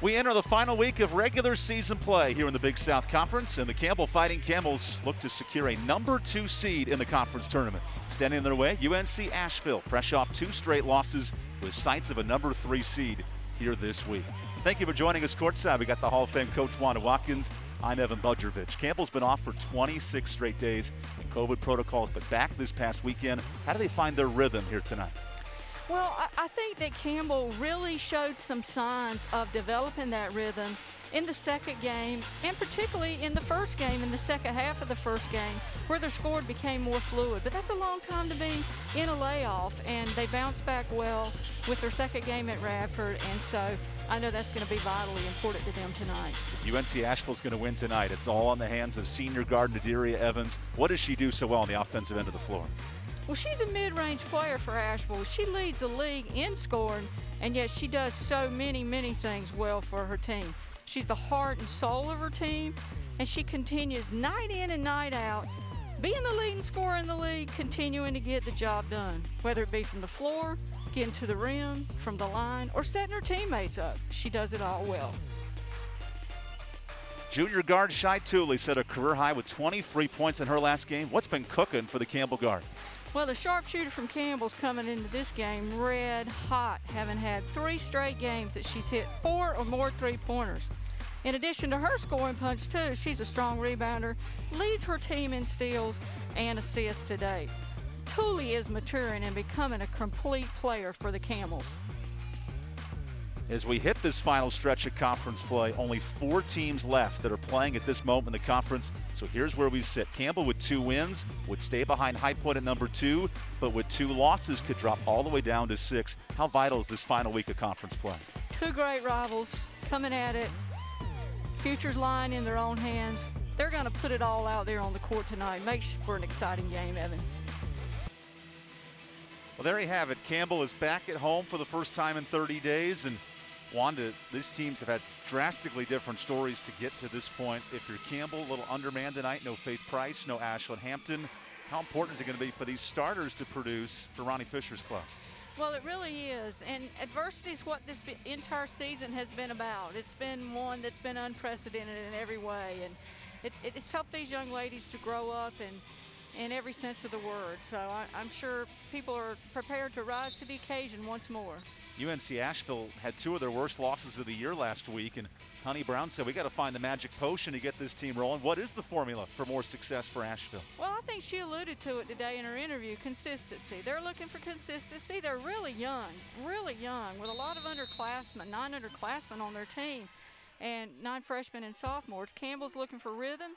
We enter the final week of regular season play here in the Big South Conference, and the Campbell Fighting Camels look to secure a #2 seed in the conference tournament. Standing in their way, UNC Asheville, fresh off 2 straight losses with sights of a #3 seed here this week. Thank you for joining us courtside. We got the Hall of Fame coach Wanda Watkins. I'm Evan Budrovich. Campbell's been off for 26 straight days in COVID protocols, but back this past weekend. How do they find their rhythm here tonight? Well, I think that Campbell really showed some signs of developing that rhythm in the second game, and particularly in the first game, in the second half of the first game, where their score became more fluid. But that's a long time to be in a layoff, and they bounced back well with their second game at Radford, and so I know that's going to be vitally important to them tonight. UNC Asheville's going to win tonight. It's all in the hands of senior guard Nadiria Evans. What does she do so well on the offensive end of the floor? Well, she's a mid-range player for Asheville. She leads the league in scoring, and yet she does so many things well for her team. She's the heart and soul of her team, and she continues night in and night out, being the leading scorer in the league, continuing to get the job done, whether it be from the floor, getting to the rim, from the line, or setting her teammates up. She does it all well. Junior guard Shai Tooley set a career high with 23 points in her last game. What's been cooking for the Campbell guard? Well, the sharpshooter from Campbell's coming into this game red hot, having had 3 straight games that she's hit 4 or more three-pointers. In addition to her scoring punch, too, she's a strong rebounder, leads her team in steals and assists to date. Tooley is maturing and becoming a complete player for the Camels. As we hit this final stretch of conference play, only 4 teams left that are playing at this moment in the conference. So here's where we sit. Campbell with 2 wins would stay behind High Point at #2, but with 2 losses could drop all the way down to 6. How vital is this final week of conference play? 2 great rivals coming at it. Future's lying in their own hands. They're going to put it all out there on the court tonight. Makes for an exciting game, Evan. Well, there you have it. Campbell is back at home for the first time in 30 days, and Wanda, these teams have had drastically different stories to get to this point. If you're Campbell, a little undermanned tonight, no Faith Price, no Ashland Hampton. How important is it going to be for these starters to produce for Ronnie Fisher's club? Well, it really is, and adversity is what this entire season has been about. It's been one that's been unprecedented in every way, and it's helped these young ladies to grow up in every sense of the word. So I'm sure people are prepared to rise to the occasion once more. UNC Asheville had 2 of their worst losses of the year last week, and Honey Brown said, we got to find the magic potion to get this team rolling. What is the formula for more success for Asheville? Well, I think she alluded to it today in her interview, consistency. They're looking for consistency. They're really young, with a lot of underclassmen, 9 underclassmen on their team, and 9 freshmen and sophomores. Campbell's looking for rhythm.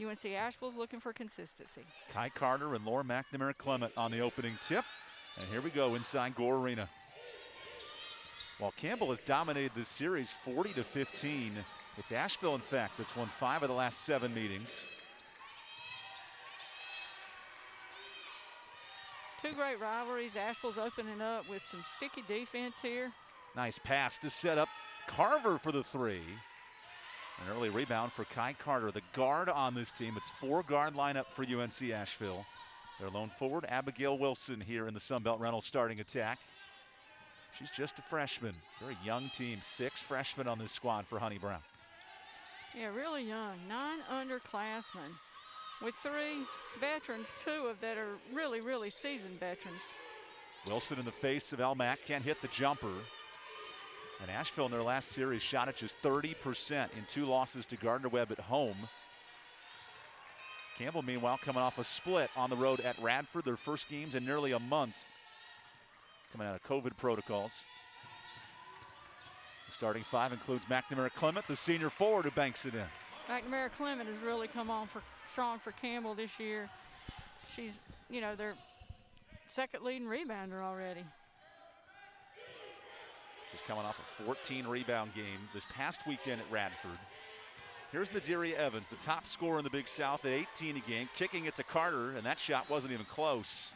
UNC Asheville's looking for consistency. Kai Carter and Laura McNamara Clement on the opening tip. And here we go inside Gore Arena. While Campbell has dominated this series 40-15, it's Asheville, in fact, that's won 5 of the last 7 meetings. 2 great rivalries. Asheville's opening up with some sticky defense here. Nice pass to set up Carver for the 3. An early rebound for Kai Carter, the guard on this team. It's 4-guard lineup for UNC Asheville. Their lone forward, Abigail Wilson, here in the Sunbelt Reynolds starting attack. She's just a freshman. Very young team. 6 freshmen on this squad for Honey Brown. Yeah, really young. 9 underclassmen with 3 veterans, 2 of that are really seasoned veterans. Wilson in the face of Elmack, can't hit the jumper. And Asheville in their last series shot at just 30% in 2 losses to Gardner-Webb at home. Campbell, meanwhile, coming off a split on the road at Radford, their first games in nearly a month, coming out of COVID protocols. The starting 5 includes McNamara Clement, the senior forward who banks it in. McNamara Clement has really come on strong for Campbell this year. She's, their second leading rebounder already. She's coming off a 14-rebound game this past weekend at Radford. Here's Nadiria Evans, the top scorer in the Big South at 18 a game, kicking it to Carter, and that shot wasn't even close.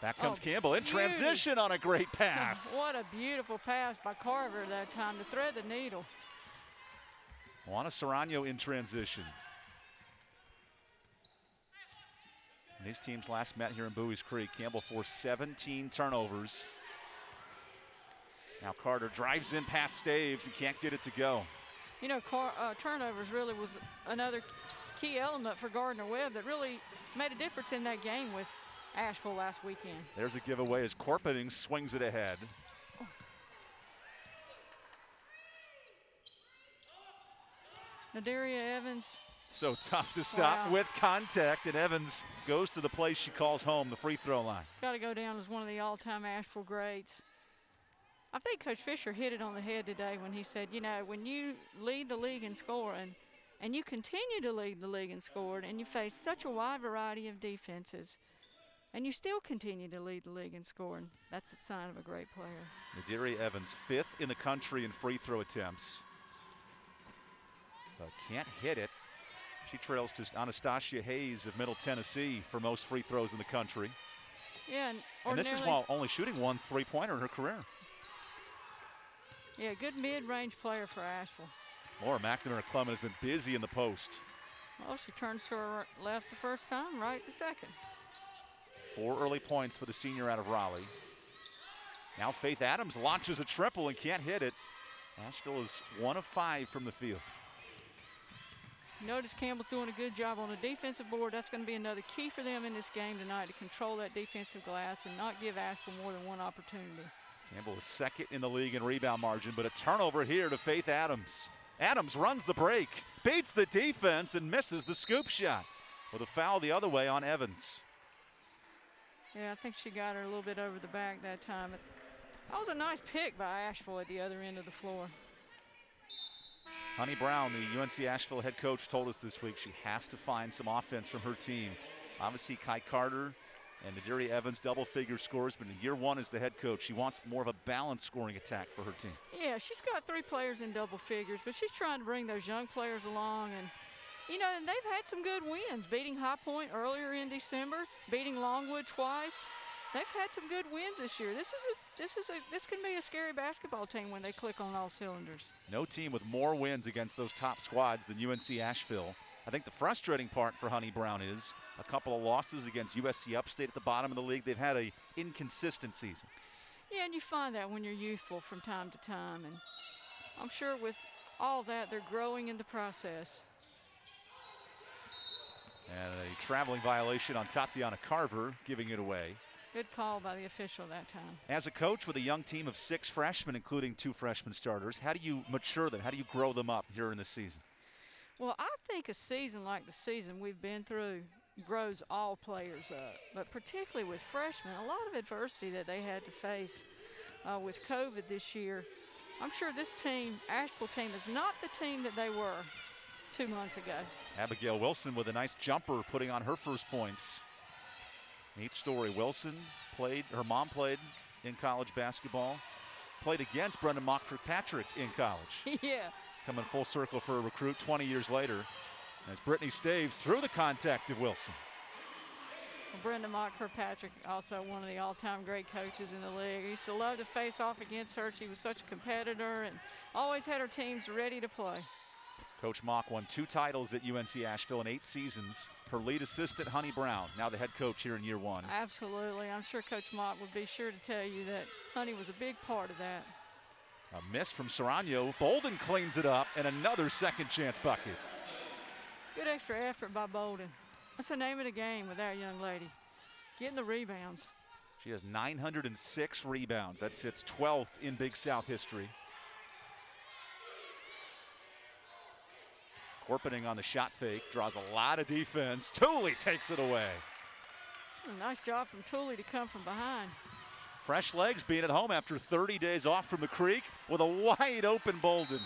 Back comes Campbell in transition on a great pass. What a beautiful pass by Carver that time to thread the needle. Juana Serrano in transition. And these teams last met here in Bowie's Creek. Campbell forced 17 turnovers. Now Carter drives in past Staves and can't get it to go. You know, turnovers really was another key element for Gardner-Webb that really made a difference in that game with Asheville last weekend. There's a giveaway as Corpening swings it ahead. Nadiria Evans. So tough to stop with contact, and Evans goes to the place she calls home, the free throw line. Got to go down as one of the all-time Asheville greats. I think Coach Fisher hit it on the head today when he said, you know, when you lead the league in scoring and you continue to lead the league in scoring and you face such a wide variety of defenses and you still continue to lead the league in scoring, that's a sign of a great player. Nadiria Evans, 5th in the country in free throw attempts. But can't hit it. She trails to Anastasia Hayes of Middle Tennessee for most free throws in the country. Yeah, and this is while only shooting 1 3-pointer in her career. Yeah, good mid-range player for Asheville. Laura McNamara Clement has been busy in the post. Well, she turns to her left the first time, right the second. 4 early points for the senior out of Raleigh. Now Faith Adams launches a triple and can't hit it. Asheville is 1 of 5 from the field. Notice Campbell's doing a good job on the defensive board. That's going to be another key for them in this game tonight, to control that defensive glass and not give Asheville more than one opportunity. Campbell is 2nd in the league in rebound margin, but a turnover here to Faith Adams. Adams runs the break, beats the defense, and misses the scoop shot with a foul the other way on Evans. Yeah, I think she got her a little bit over the back that time. That was a nice pick by Asheville at the other end of the floor. Honey Brown, the UNC Asheville head coach, told us this week she has to find some offense from her team. Obviously, Kai Carter and Nadiria Evans, double-figure scores, but in year 1 as the head coach, she wants more of a balanced scoring attack for her team. Yeah, she's got 3 players in double figures, but she's trying to bring those young players along. And, you know, and they've had some good wins, beating High Point earlier in December, beating Longwood twice. They've had some good wins this year. This can be a scary basketball team when they click on all cylinders. No team with more wins against those top squads than UNC Asheville. I think the frustrating part for Honey Brown is a couple of losses against USC Upstate at the bottom of the league. They've had an inconsistent season. Yeah, and you find that when you're youthful from time to time. And I'm sure with all that, they're growing in the process. And a traveling violation on Tatiana Carver, giving it away. Good call by the official that time. As a coach with a young team of 6 freshmen, including 2 freshman starters, how do you mature them? How do you grow them up here in the season? Well, I think a season like the season we've been through grows all players up, but particularly with freshmen, a lot of adversity that they had to face with COVID this year. I'm sure this team, Asheville team, is not the team that they were 2 months ago. Abigail Wilson with a nice jumper, putting on her first points. Neat story. Wilson played, her mom played in college basketball, played against Brendan Mock Kirkpatrick in college. Yeah. Coming full circle for a recruit 20 years later, as Brittany Staves through the contact of Wilson. Well, Brenda Mock Kirkpatrick, also one of the all-time great coaches in the league. I used to love to face off against her. She was such a competitor and always had her teams ready to play. Coach Mock won 2 titles at UNC Asheville in 8 seasons. Her lead assistant, Honey Brown, now the head coach here in year 1. Absolutely. I'm sure Coach Mock would be sure to tell you that Honey was a big part of that. A miss from Serrano. Bolden cleans it up, and another second chance bucket. Good extra effort by Bolden. That's the name of the game with that young lady, getting the rebounds. She has 906 rebounds. That sits 12th in Big South history. Corpening on the shot fake, draws a lot of defense. Tooley takes it away. A nice job from Tooley to come from behind. Fresh legs being at home after 30 days off from the creek with a wide open Bolden.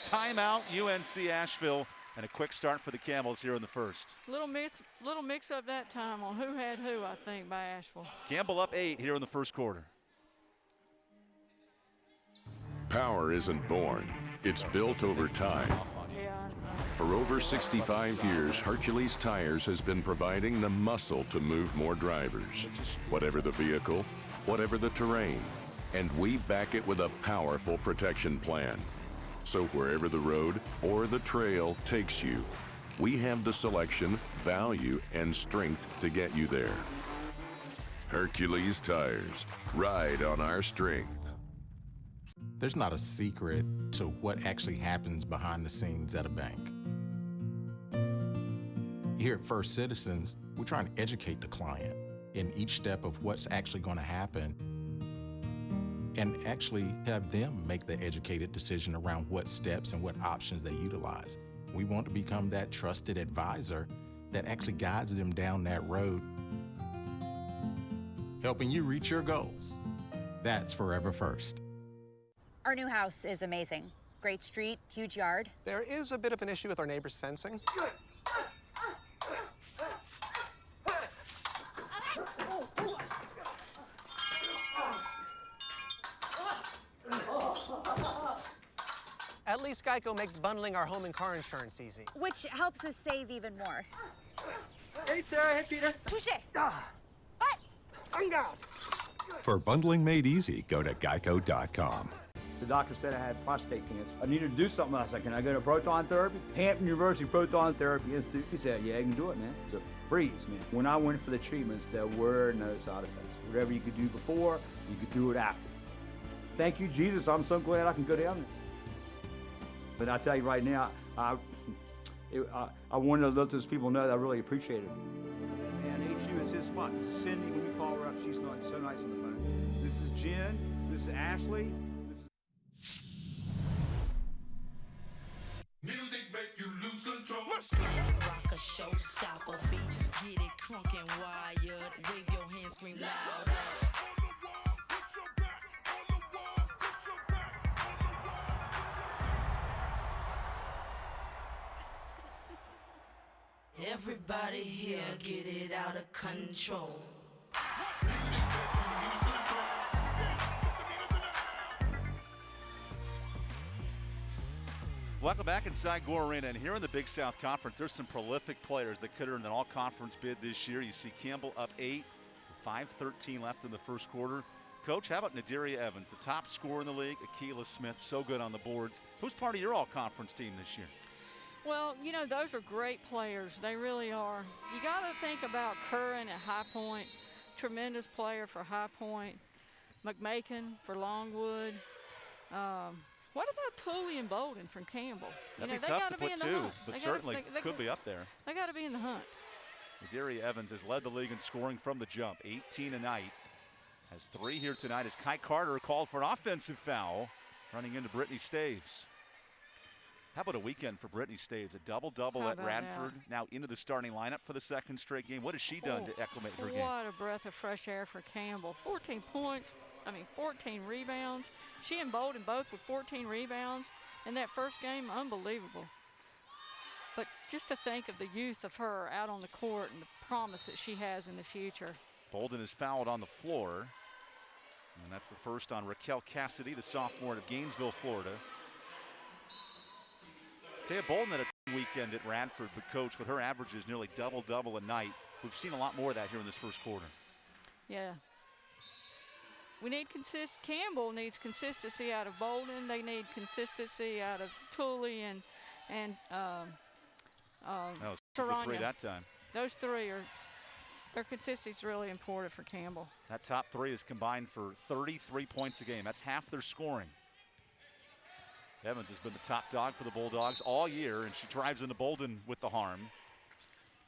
Timeout, UNC Asheville, and a quick start for the Camels here in the first. Little mix up that time on who had who, I think, by Asheville. Campbell up 8 here in the first quarter. Power isn't born, it's built over time. For over 65 years, Hercules Tires has been providing the muscle to move more drivers. Whatever the vehicle, whatever the terrain, and we back it with a powerful protection plan. So wherever the road or the trail takes you, we have the selection, value, and strength to get you there. Hercules Tires, ride on our strength. There's not a secret to what actually happens behind the scenes at a bank. Here at First Citizens, we're trying to educate the client in each step of what's actually going to happen and actually have them make the educated decision around what steps and what options they utilize. We want to become that trusted advisor that actually guides them down that road, helping you reach your goals. That's Forever First. Our new house is amazing. Great street, huge yard. There is a bit of an issue with our neighbor's fencing. At least Geico makes bundling our home and car insurance easy. Which helps us save even more. Hey, Sarah. Hey, Peter. Push it. What? I'm down. For bundling made easy, go to geico.com. The doctor said I had prostate cancer. I needed to do something. I said, can I go to proton therapy? Hampton University Proton Therapy Institute. He said, yeah, you can do it, man. It's a breeze, man. When I went for the treatments, there were no side effects. Whatever you could do before, you could do it after. Thank you, Jesus. I'm so glad I can go down there. But I tell you right now, I wanted to let those people know that I really appreciate it. Man, HU is his spot. This is Cindy. When you call her up, she's so nice on the phone. This is Jen. This is Ashley. Music make you lose control. Rock a showstopper, beats get it crunk and wired. Wave your hands, scream loud. Everybody here get it out of control. Welcome back inside Gore Arena, and here in the Big South Conference, there's some prolific players that could earn an all-conference bid this year. You see Campbell up 8, 5:13 left in the first quarter. Coach, how about Nadiria Evans, the top scorer in the league? Akila Smith, so good on the boards. Who's part of your all-conference team this year? Well, you know, those are great players. They really are. You got to think about Curran at High Point, tremendous player for High Point. McMakin for Longwood. What about Tully and Bolden from Campbell? That'd be tough to put two, but certainly could be up there. They got to be in the hunt. Nadiria Evans has led the league in scoring from the jump, 18 a night. Has 3 here tonight as Kai Carter called for an offensive foul, running into Brittany Staves. How about a weekend for Brittany Staves? A double-double at Radford, now into the starting lineup for the second straight game. What has she done to acclimate her game? What a breath of fresh air for Campbell. 14 points, 14 rebounds. She and Bolden both with 14 rebounds in that first game, unbelievable. But just to think of the youth of her out on the court and the promise that she has in the future. Bolden is fouled on the floor. And that's the first on Raquel Cassidy, the sophomore out of Gainesville, Florida. Taya Bolden had a weekend at Radford, but Coach, with her averages nearly double-double a night, we've seen a lot more of that here in this first quarter. Yeah. We need Campbell needs consistency out of Bolden. They need consistency out of Tully and the 3 that time. Those 3 are, their consistency is really important for Campbell. That top 3 is combined for 33 points a game. That's half their scoring. Evans has been the top dog for the Bulldogs all year, and she drives into Bolden with the harm.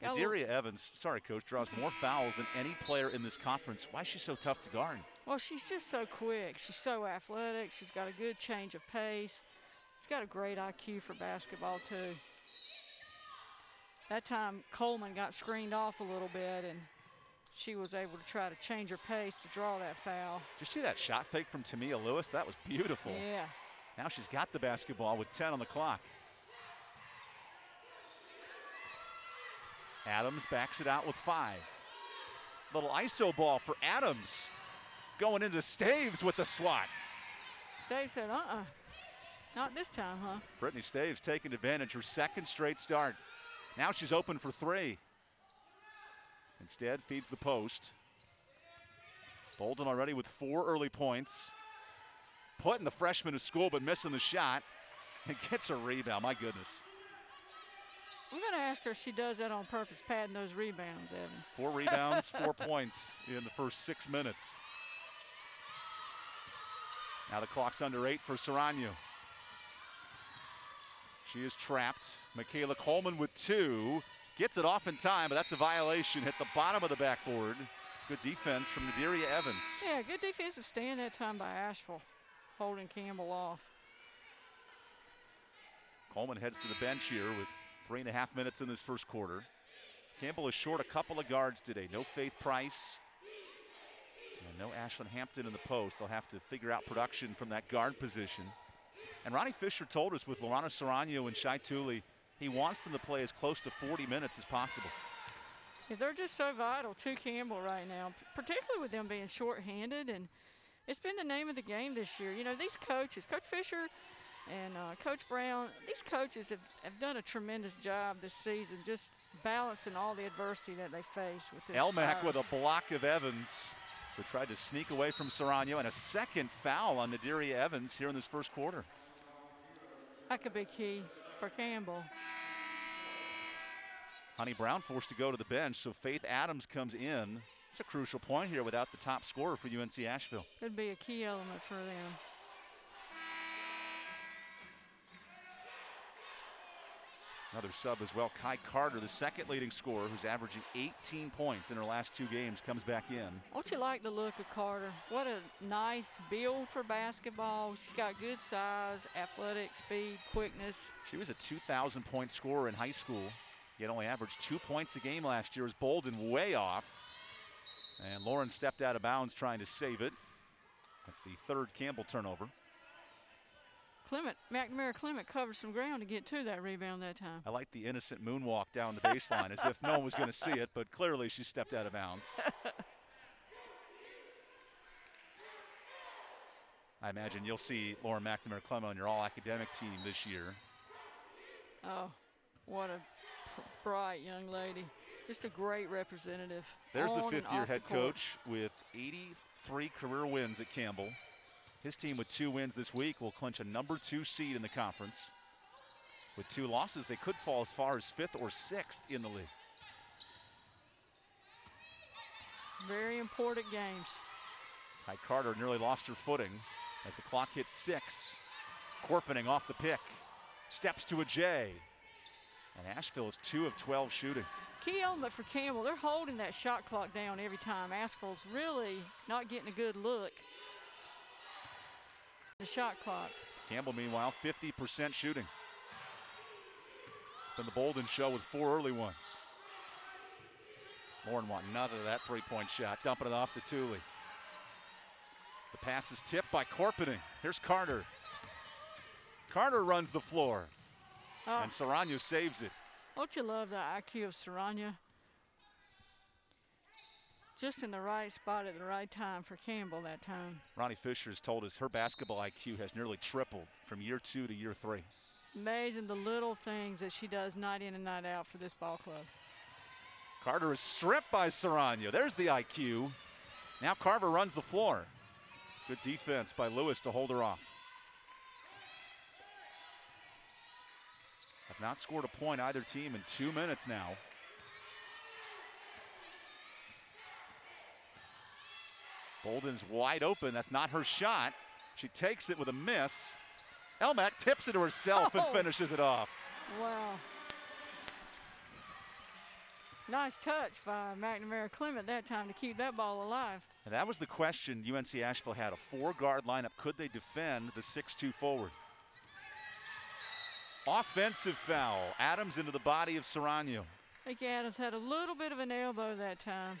Nadiria Evans, sorry, Coach, draws more fouls than any player in this conference. Why is she so tough to guard? Well, she's just so quick. She's so athletic. She's got a good change of pace. She's got a great IQ for basketball, too. That time, Coleman got screened off a little bit, and she was able to try to change her pace to draw that foul. Did you see that shot fake from Tamia Lewis? That was beautiful. Yeah. Now she's got the basketball with 10 on the clock. Adams backs it out with 5. Little ISO ball for Adams. Going into Staves with the swat. Staves said, not this time, huh? Brittany Staves taking advantage, her second straight start. Now she's open for 3. Instead, feeds the post. Bolden already with 4 early points. Putting the freshman to school, but missing the shot. And gets a rebound, my goodness. I'm going to ask her if she does that on purpose, padding those rebounds, Evan. 4 rebounds, 4 points in the first 6 minutes. Now the clock's under 8 for Serrano. She is trapped. Michaela Coleman with 2. Gets it off in time, but that's a violation. Hit the bottom of the backboard. Good defense from Nadiria Evans. Yeah, good defensive stand that time by Asheville, holding Campbell off. Coleman heads to the bench here with 3.5 minutes in this first quarter. Campbell is short a couple of guards today. No Faith Price and no Ashlyn Hampton in the post. They'll have to figure out production from that guard position. And Ronnie Fisher told us with Lorana Serrano and Shai Tooley, he wants them to play as close to 40 minutes as possible. Yeah, they're just so vital to Campbell right now, particularly with them being shorthanded. And it's been the name of the game this year. You know, these coaches, Coach Fisher and Coach Brown, these coaches have done a tremendous job this season, just balancing all the adversity that they face with this. Elmack with a block of Evans, who tried to sneak away from Serrano, and a second foul on Nadiria Evans here in this first quarter. That could be key for Campbell. Honey Brown forced to go to the bench, so Faith Adams comes in. It's a crucial point here without the top scorer for UNC Asheville. Could be a key element for them. Another sub as well. Kai Carter, the second leading scorer, who's averaging 18 points in her last 2 games, comes back in. Don't you like the look of Carter? What a nice build for basketball. She's got good size, athletic, speed, quickness. She was a 2,000-point scorer in high school, yet only averaged 2 points a game last year. As Bolden way off. And Lauren stepped out of bounds trying to save it. That's the third Campbell turnover. McNamara Clement covered some ground to get to that rebound that time. I like the innocent moonwalk down the baseline as if no one was going to see it, but clearly she stepped out of bounds. I imagine you'll see Lauren McNamara Clement on your all-academic team this year. Oh, what a bright young lady. Just a great representative. There's the fifth-year head coach with 83 career wins at Campbell. His team with 2 wins this week will clinch a number 2 seed in the conference. With 2 losses, they could fall as far as 5th or 6th in the league. Very important games. Kai Carter nearly lost her footing as the clock hits 6. Korpening off the pick. Steps to a J. And Asheville is 2 of 12 shooting. Key element for Campbell, they're holding that shot clock down every time. Asheville's really not getting a good look. The shot clock. Campbell, meanwhile, 50% shooting. It's been the Bolden show with 4 early ones. Lauren want none of that 3-point shot. Dumping it off to Tooley. The pass is tipped by Korpening. Here's Carter. Carter runs the floor. And Serrano saves it. Don't you love the IQ of Serrano? Just in the right spot at the right time for Campbell that time. Ronnie Fisher has told us her basketball IQ has nearly tripled from year 2 to year 3. Amazing the little things that she does night in and night out for this ball club. Carter is stripped by Serrano. There's the IQ. Now Carver runs the floor. Good defense by Lewis to hold her off. Have not scored a point either team in 2 minutes now. Bolden's wide open. That's not her shot. She takes it with a miss. Elmack tips it to herself and finishes it off. Wow. Nice touch by McNamara Clement that time to keep that ball alive. And that was the question UNC Asheville had. A 4-guard lineup. Could they defend the 6-2 forward? Offensive foul. Adams into the body of Serrano. I think Adams had a little bit of an elbow that time.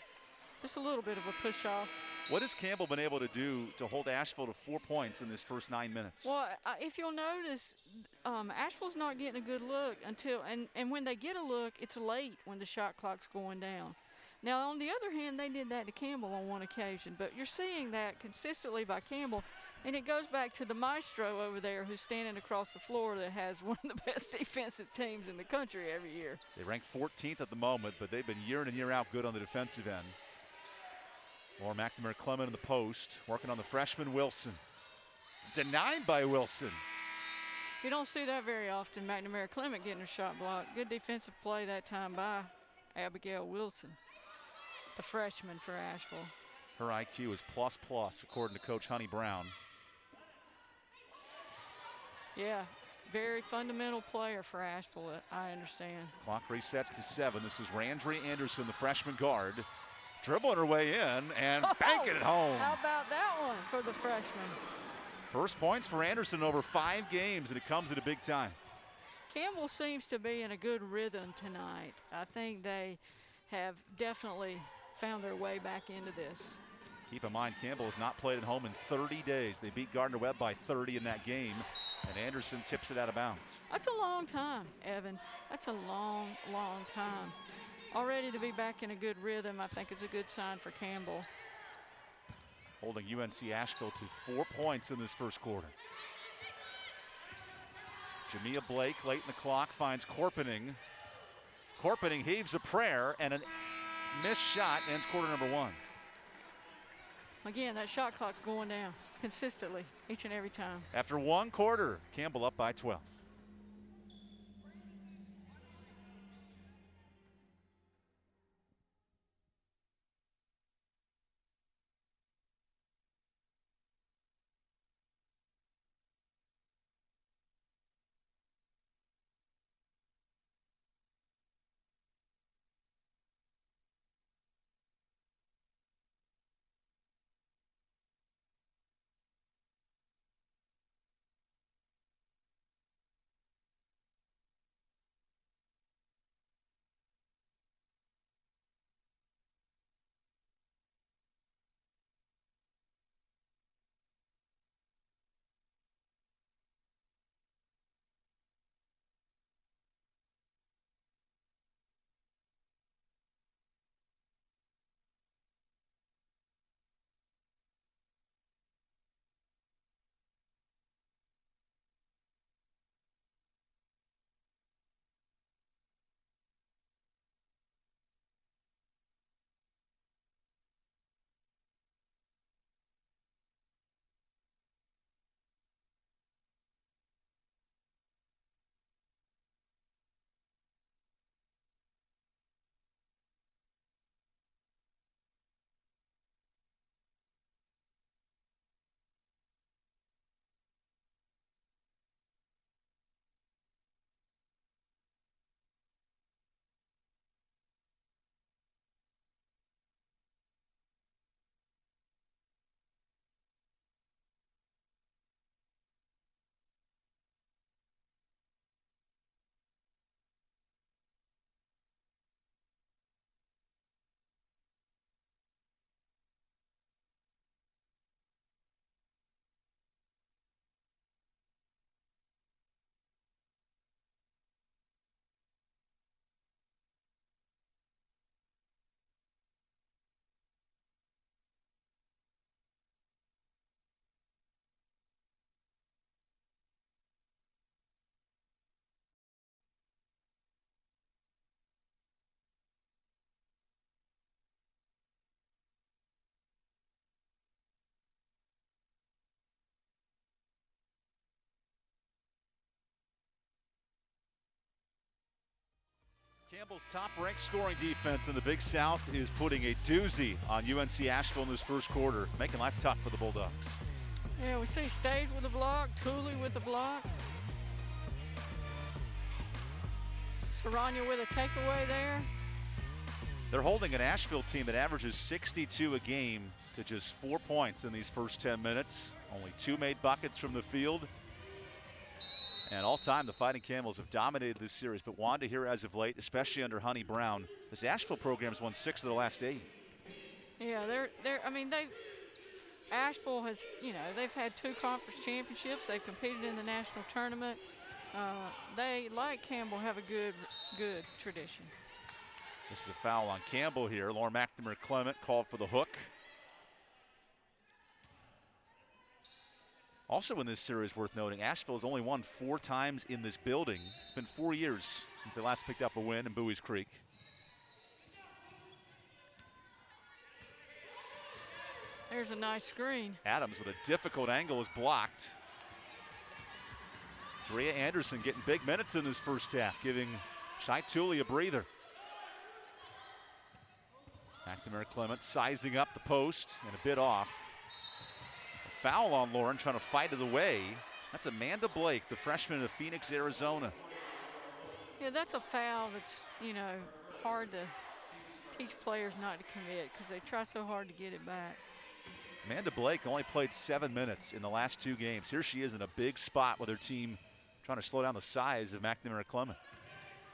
Just a little bit of a push off. What has Campbell been able to do to hold Asheville to 4 points in this first 9 minutes? Well, if you'll notice, Asheville's not getting a good look until, and when they get a look, it's late when the shot clock's going down. Now, on the other hand, they did that to Campbell on one occasion, but you're seeing that consistently by Campbell, and it goes back to the maestro over there who's standing across the floor that has one of the best defensive teams in the country every year. They rank 14th at the moment, but they've been year in and year out good on the defensive end. Lauren McNamara Clement in the post, working on the freshman Wilson. Denied by Wilson. You don't see that very often, McNamara Clement getting a shot blocked. Good defensive play that time by Abigail Wilson, the freshman for Asheville. Her IQ is plus, according to Coach Honey Brown. Yeah, very fundamental player for Asheville, I understand. Clock resets to 7. This is Randry Anderson, the freshman guard, dribbling her way in and banking it home. How about that one for the freshman? First points for Anderson over 5 games, and it comes at a big time. Campbell seems to be in a good rhythm tonight. I think they have definitely found their way back into this. Keep in mind, Campbell has not played at home in 30 days. They beat Gardner-Webb by 30 in that game, and Anderson tips it out of bounds. That's a long time, Evan. That's a long, long time. Already to be back in a good rhythm, I think is a good sign for Campbell. Holding UNC Asheville to 4 points in this first quarter. Jamia Blake late in the clock finds Corpening. Corpening heaves a prayer, and a missed shot ends quarter number 1. Again, that shot clock's going down consistently each and every time. After 1 quarter, Campbell up by 12. Campbell's top-ranked scoring defense in the Big South is putting a doozy on UNC Asheville in this first quarter, making life tough for the Bulldogs. Yeah, we see Stage with a block, Tooley with a block. Saranya with a takeaway there. They're holding an Asheville team that averages 62 a game to just 4 points in these first 10 minutes. Only 2 made buckets from the field. And all time, the Fighting Camels have dominated this series, but Wanda here as of late, especially under Honey Brown. This Asheville program's won 6 of the last 8. Yeah, Asheville has, they've had 2 conference championships. They've competed in the national tournament. They, like Campbell, have a good tradition. This is a foul on Campbell here. Lauren McNamara Clement called for the hook. Also in this series, worth noting, Asheville has only won 4 times in this building. It's been 4 years since they last picked up a win in Bowie's Creek. There's a nice screen. Adams with a difficult angle is blocked. Drea Anderson getting big minutes in this first half, giving Shai Tooley a breather. McNamara Clement sizing up the post and a bit off. A foul on Lauren, trying to fight it away. That's Amanda Blake, the freshman of Phoenix, Arizona. Yeah, that's a foul that's, you know, hard to teach players not to commit because they try so hard to get it back. Amanda Blake only played 7 minutes in the last 2 games. Here she is in a big spot with her team trying to slow down the size of McNamara Clement.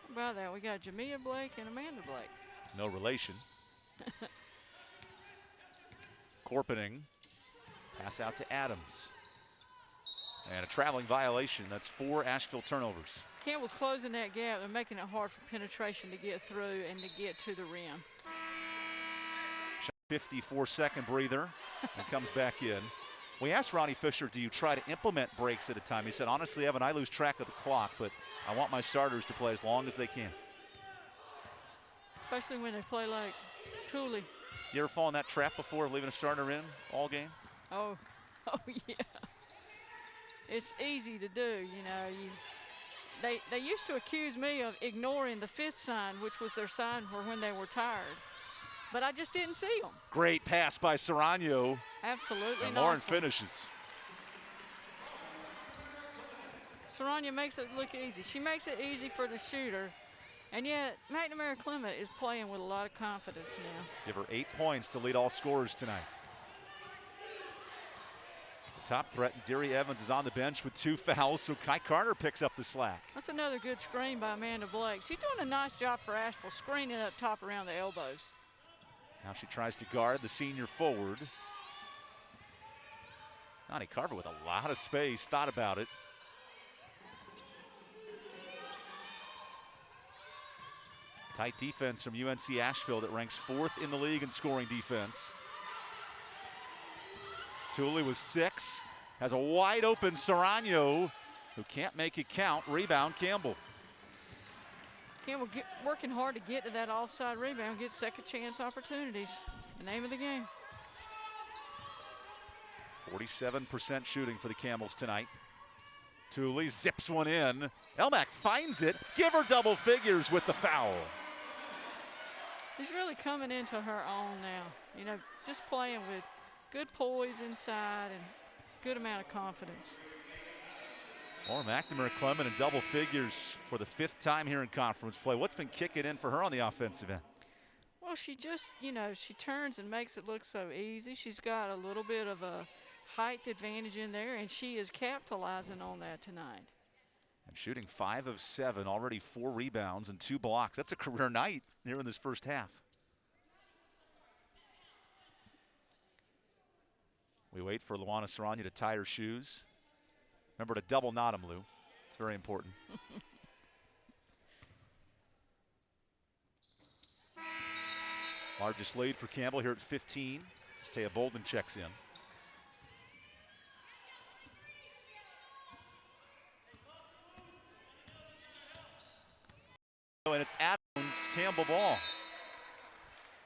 How about that? We got Jamia Blake and Amanda Blake. No relation. Corpening. Pass out to Adams. And a traveling violation. That's 4 Asheville turnovers. Campbell's closing that gap and making it hard for penetration to get through and to get to the rim. 54-second breather and comes back in. We asked Ronnie Fisher, do you try to implement breaks at a time? He said, honestly, Evan, I lose track of the clock, but I want my starters to play as long as they can. Especially when they play like Thule. You ever fall in that trap before, leaving a starter in all game? Oh yeah. It's easy to do, you know. They used to accuse me of ignoring the 5th sign, which was their sign for when they were tired. But I just didn't see them. Great pass by Serrano. Absolutely. And nice Lauren one. finishes. Serrano makes it look easy. She makes it easy for the shooter. And yet, McNamara Clement is playing with a lot of confidence now. Give her 8 points to lead all scorers tonight. The top threat, Nadiria Evans, is on the bench with 2 fouls, so Kai Carter picks up the slack. That's another good screen by Amanda Blake. She's doing a nice job for Asheville, screening up top around the elbows. Now she tries to guard the senior forward. Connie Carver with a lot of space, thought about it. Tight defense from UNC Asheville that ranks 4th in the league in scoring defense. Thule with 6, has a wide open Serrano who can't make it count. Rebound, Campbell. Campbell working hard to get to that offside rebound, get second chance opportunities. The name of the game. 47% shooting for the Camels tonight. Thule zips one in. Elmack finds it. Give her double figures with the foul. She's really coming into her own now. You know, just playing with good poise inside and good amount of confidence. Or McNamara Clement in double figures for the 5th time here in conference play. What's been kicking in for her on the offensive end? Well, she just, you know, she turns and makes it look so easy. She's got a little bit of a height advantage in there, and she is capitalizing on that tonight. And shooting 5 of 7, already 4 rebounds and 2 blocks. That's a career night here in this first half. We wait for Luana Serrano to tie her shoes. Remember to double knot them, Lou. It's very important. Largest lead for Campbell here at 15 as Taya Bolden checks in. And it's Adams, Campbell ball.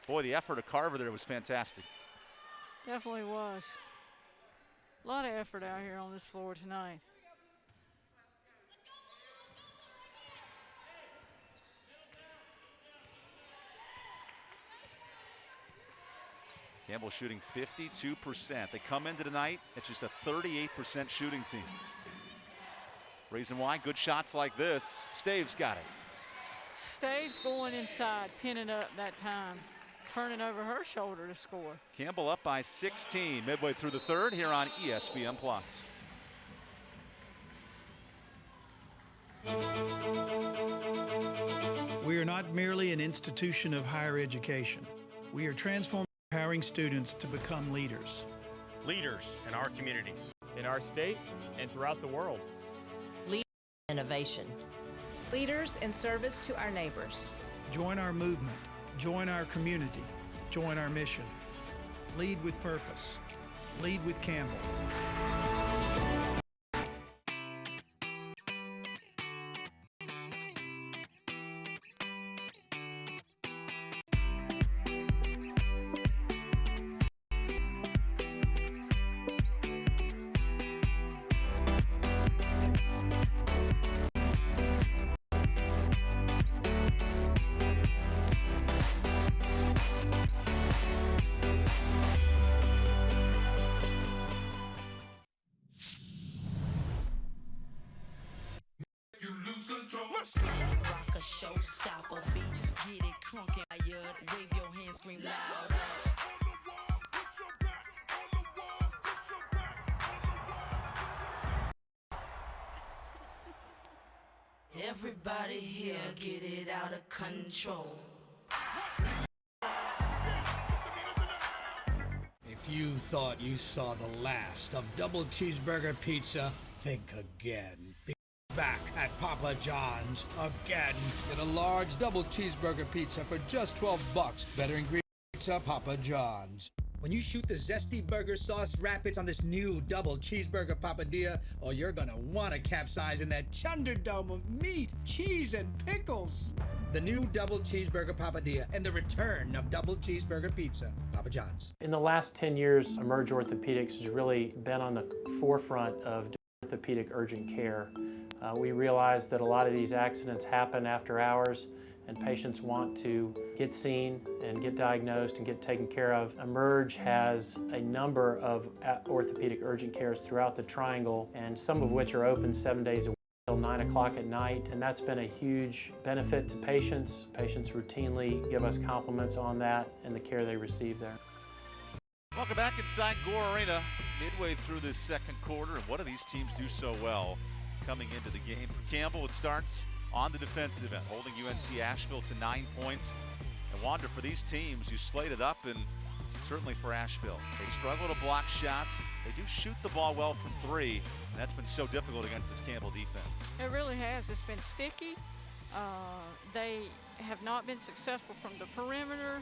Boy, the effort of Carver there was fantastic. Definitely was. A lot of effort out here on this floor tonight. Campbell shooting 52%. They come into tonight at just a 38% shooting team. Reason why? Good shots like this. Staves got it. Staves going inside, pinning up that time, turning over her shoulder to score. Campbell up by 16 midway through the 3rd here on ESPN+. We are not merely an institution of higher education. We are transforming, empowering students to become leaders. Leaders in our communities, in our state, and throughout the world. Leaders in innovation. Leaders in service to our neighbors. Join our movement. Join our community. Join our mission. Lead with purpose. Lead with Campbell. showstopper. Beats, get it crunk and wired. Wave your hands, scream loud. Everybody here get it out of control. If you thought you saw the last of double cheeseburger pizza, think again. Be back at Papa John's again. Get a large double cheeseburger pizza for just $12. Better ingredients pizza, Papa John's. When you shoot the zesty burger sauce rapids on this new double cheeseburger papadilla, oh, you're gonna wanna capsize in that chunderdome of meat, cheese, and pickles. The new double cheeseburger papadilla and the return of double cheeseburger pizza, Papa John's. In the last 10 years, Emerge Orthopedics has really been on the forefront of orthopedic urgent care. We realize that a lot of these accidents happen after hours, and patients want to get seen and get diagnosed and get taken care of. Emerge has a number of orthopedic urgent cares throughout the Triangle, and some of which are open 7 days a week till 9 o'clock at night, and that's been a huge benefit to patients. Patients routinely give us compliments on that and the care they receive there. Welcome back inside Gore Arena, midway through this second quarter, and what do these teams do so well coming into the game? For Campbell, it starts on the defensive end, holding UNC Asheville to 9 points. And Wanda, for these teams, you slate it up, and certainly for Asheville, they struggle to block shots. They do shoot the ball well from three, and that's been so difficult against this Campbell defense. It really has. It's been sticky. They have not been successful from the perimeter.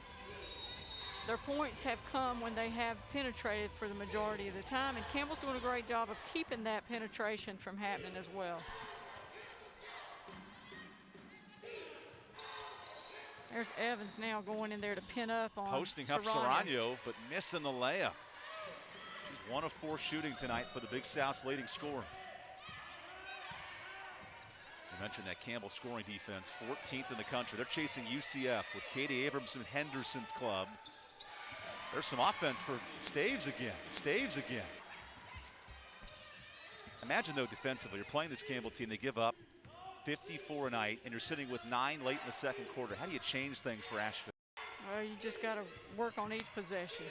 Their points have come when they have penetrated for the majority of the time, and Campbell's doing a great job of keeping that penetration from happening as well. There's Evans now going in there to pin up on Posting up Serrano, but missing the layup. She's 1 of 4 shooting tonight for the Big South's leading scorer. You mentioned that Campbell scoring defense, 14th in the country. They're chasing UCF with Katie Abramson Henderson's club. There's some offense for Staves again. Imagine though defensively, you're playing this Campbell team, they give up 54 a night, and you're sitting with 9 late in the second quarter. How do you change things for Asheville? Well, you just got to work on each possession.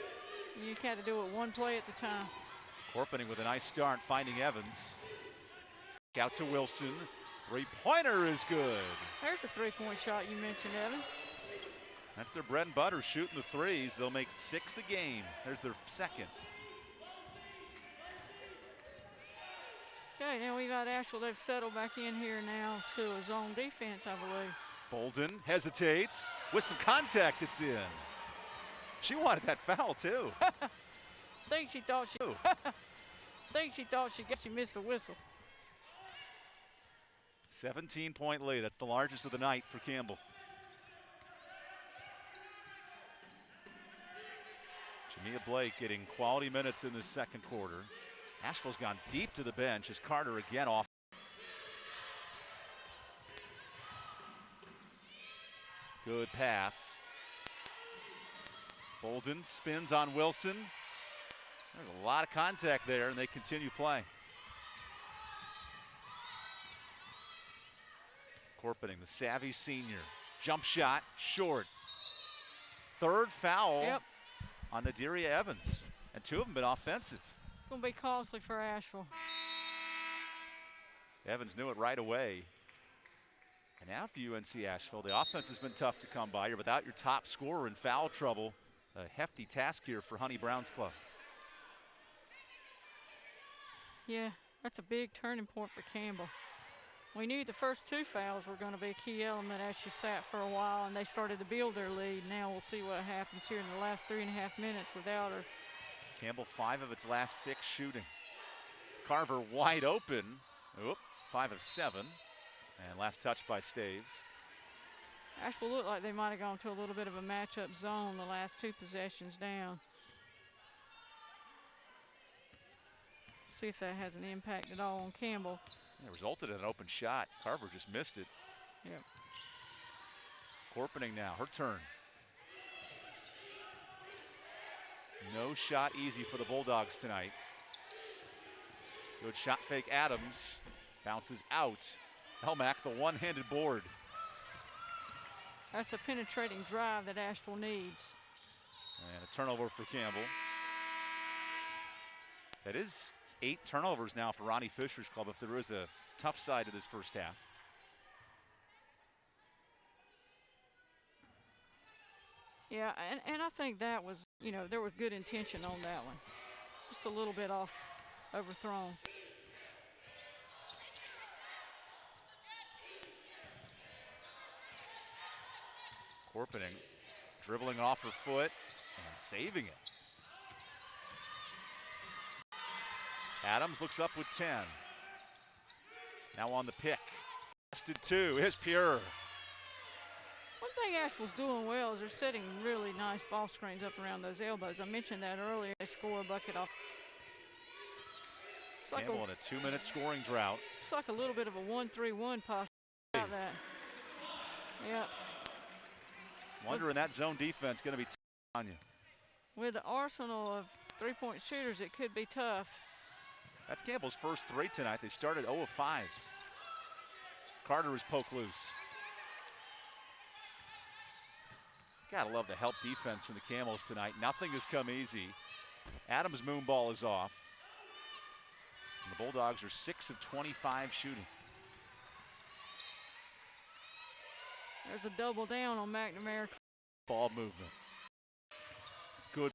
You got to do it one play at the time. Corpening with a nice start, finding Evans. Out to Wilson. Three-pointer is good. There's a three-point shot you mentioned, Evan. That's their bread and butter, shooting the threes. They'll make 6 a game. There's their second. Okay, now we got Asheville. They've settled back in here now to a zone defense, I believe. Bolden hesitates. With some contact, it's in. She wanted that foul, too. Think she thought she missed the whistle. 17-point lead. That's the largest of the night for Campbell. Jamia Blake getting quality minutes in this second quarter. Asheville's gone deep to the bench as Carter again off. Good pass. Bolden spins on Wilson. There's a lot of contact there, and they continue play. Corpening, the savvy senior. Jump shot, short. Third foul on Nadiria Evans, and 2 of them been offensive. It's going to be costly for Asheville. Evans knew it right away. And now for UNC Asheville, the offense has been tough to come by. You're without your top scorer in foul trouble. A hefty task here for Honey Brown's club. Yeah, that's a big turning point for Campbell. We knew the first 2 fouls were going to be a key element as she sat for a while and they started to build their lead. Now we'll see what happens here in the last 3.5 minutes without her. Campbell 5 of its last 6 shooting. Carver wide open. 5 of 7. And last touch by Staves. Asheville looked like they might have gone to a little bit of a matchup zone the last 2 possessions down. See if that has an impact at all on Campbell. It resulted in an open shot. Carver just missed it. Yep. Corpening now, her turn. No shot easy for the Bulldogs tonight. Good shot fake Adams. Bounces out. Helmack, the one-handed board. That's a penetrating drive that Asheville needs. And a turnover for Campbell. That is 8 turnovers now for Ronnie Fisher's club if there is a tough side to this first half. Yeah, and I think that was, you know, there was good intention on that one. Just a little bit off, overthrown. Corpening, dribbling off her foot and saving it. Adams looks up with 10. Now on the pick. Tested 2, here's Pure. One thing Asheville's doing well is they're setting really nice ball screens up around those elbows. I mentioned that earlier. They score a bucket off. It's Campbell like in a 2-minute scoring drought. It's like a little bit of a 1-3-1 possibility about that. Yeah. Wondering that zone defense going to be tough on you. With the arsenal of three-point shooters, it could be tough. That's Campbell's first 3 tonight. They started 0 of 5. Carter is poked loose. Gotta love the help defense from the Camels tonight. Nothing has come easy. Adams' moon ball is off. And the Bulldogs are 6 of 25 shooting. There's a double down on McNamara. Ball movement. Good.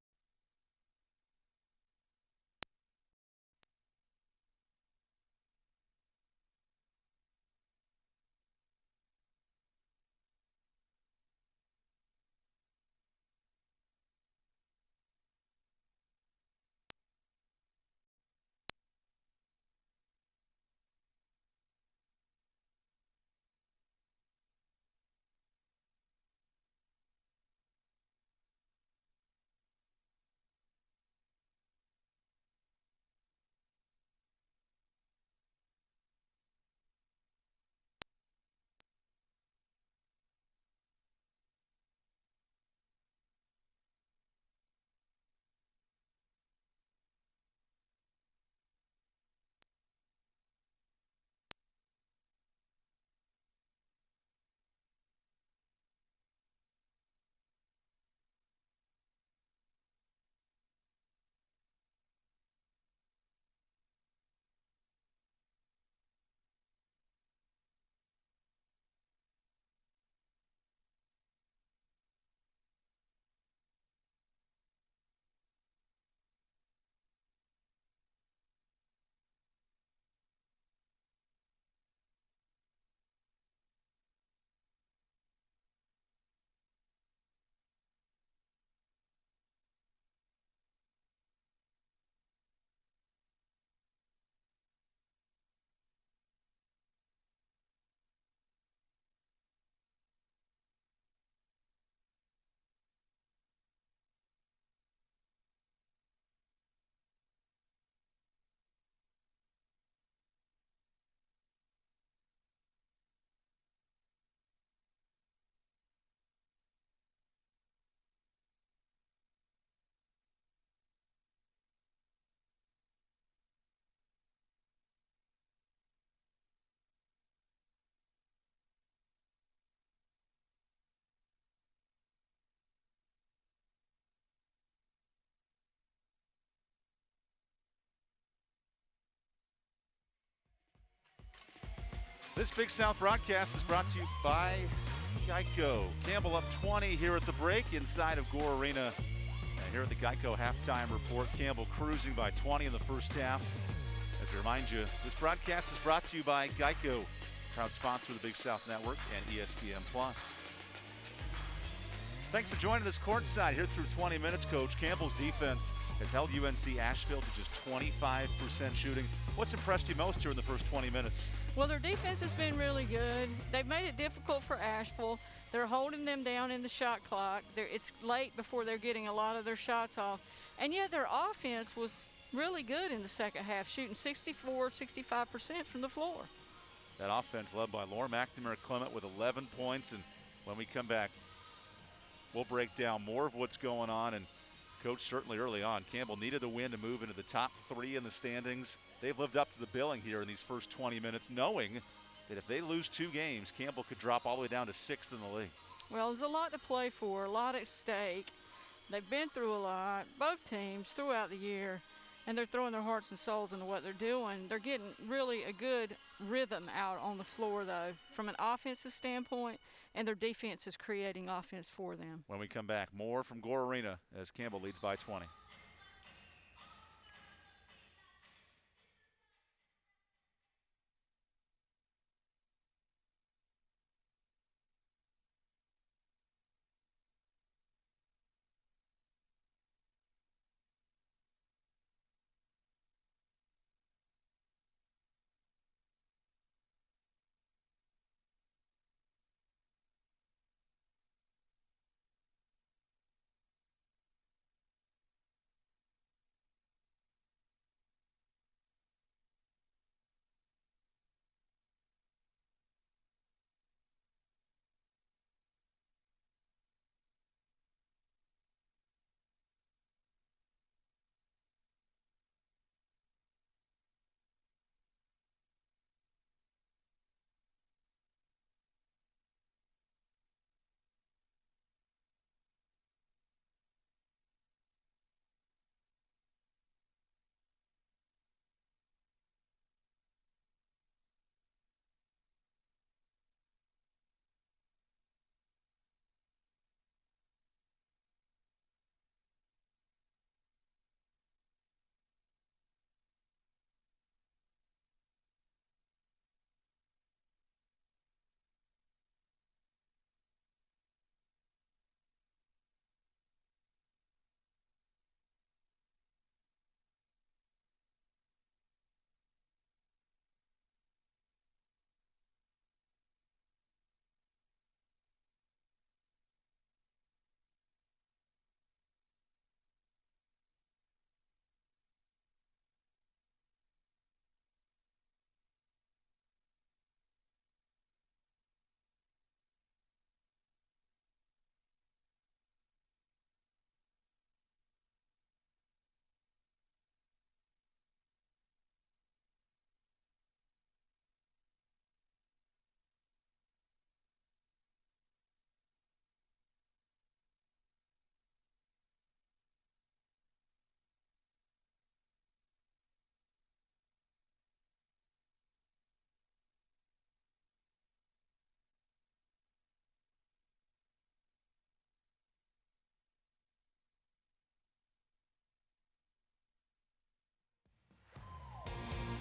This Big South broadcast is brought to you by Geico. Campbell up 20 here at the break inside of Gore Arena. And here at the Geico halftime report, Campbell cruising by 20 in the first half. As I remind you, this broadcast is brought to you by Geico, proud sponsor of the Big South Network and ESPN+. Thanks for joining us courtside here through 20 minutes, Coach. Campbell's defense has held UNC Asheville to just 25% shooting. What's impressed you most here in the first 20 minutes? Well, their defense has been really good. They've made it difficult for Asheville. They're holding them down in the shot clock. It's late before they're getting a lot of their shots off. And yet their offense was really good in the second half, shooting 65% from the floor. That offense led by Laura McNamara Clement with 11 points. And when we come back, we'll break down more of what's going on. And Coach, certainly early on, Campbell needed a win to move into the top 3 in the standings. They've lived up to the billing here in these first 20 minutes, knowing that if they lose 2 games, Campbell could drop all the way down to 6th in the league. Well, there's a lot to play for, a lot at stake. They've been through a lot, both teams, throughout the year, and they're throwing their hearts and souls into what they're doing. They're getting really a good rhythm out on the floor, though, from an offensive standpoint, and their defense is creating offense for them. When we come back, more from Gore Arena as Campbell leads by 20.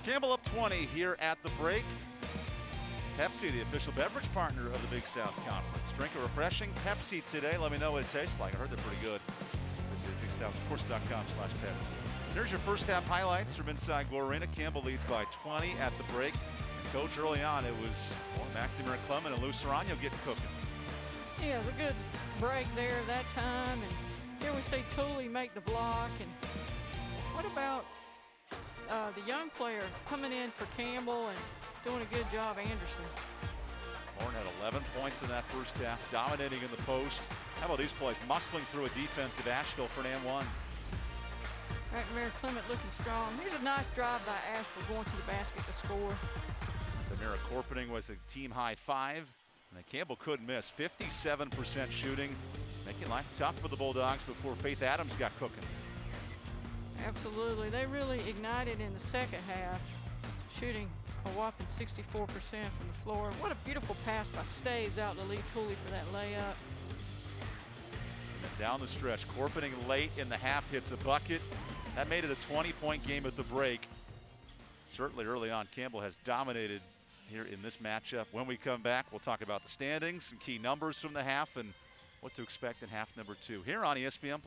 Campbell up 20 here at the break. Pepsi, the official beverage partner of the Big South Conference. Drink a refreshing Pepsi today. Let me know what it tastes like. I heard they're pretty good. Visit BigSouthSports.com/Pepsi. There's your first half highlights from inside Gore Arena. Campbell leads by 20 at the break. Coach, early on, it was McNamara, Clement, and Lou Serrano getting cooking. Yeah, it was a good break there that time. And here we see Tooley make the block. And what about the young player coming in for Campbell and doing a good job, Anderson? Horn had 11 points in that first half, dominating in the post. How about these plays? Muscling through a defensive Asheville for an and one. McNamara, Clement looking strong. Here's a nice drive by Asheville going to the basket to score. Samira Corpening was a team high 5. And then Campbell couldn't miss. 57% shooting, making life tough for the Bulldogs before Faith Adams got cooking. Absolutely. They really ignited in the second half, shooting a whopping 64% from the floor. What a beautiful pass by Staves out to Lee Tooley for that layup. And then down the stretch, Corpening late in the half hits a bucket. That made it a 20-point game at the break. Certainly early on, Campbell has dominated here in this matchup. When we come back, we'll talk about the standings, some key numbers from the half, and what to expect in half number 2 here on ESPN+.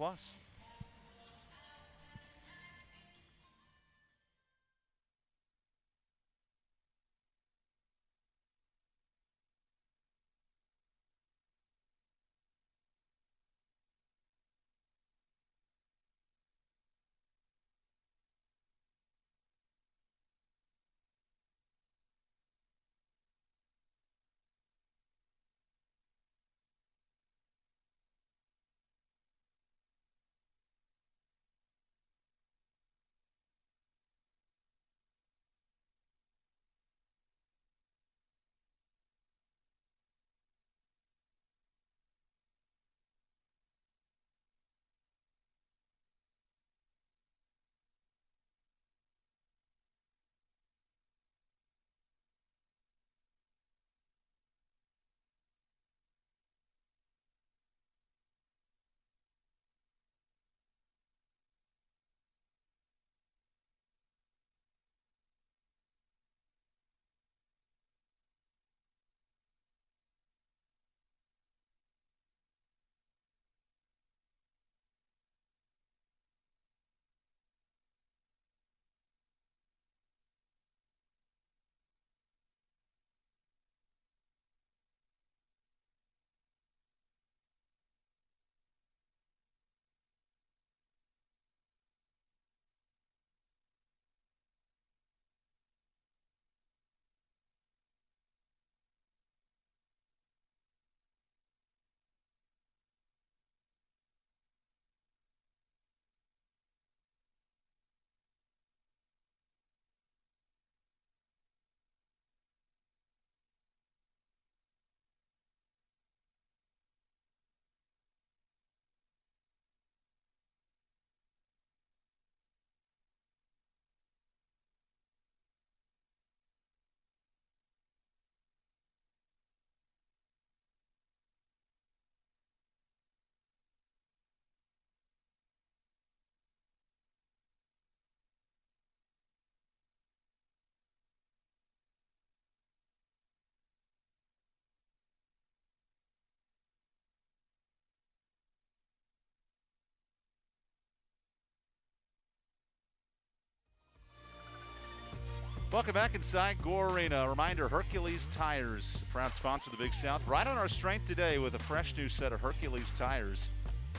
Welcome back inside Gore Arena. A reminder, Hercules Tires, a proud sponsor of the Big South. Right on our strength today with a fresh new set of Hercules Tires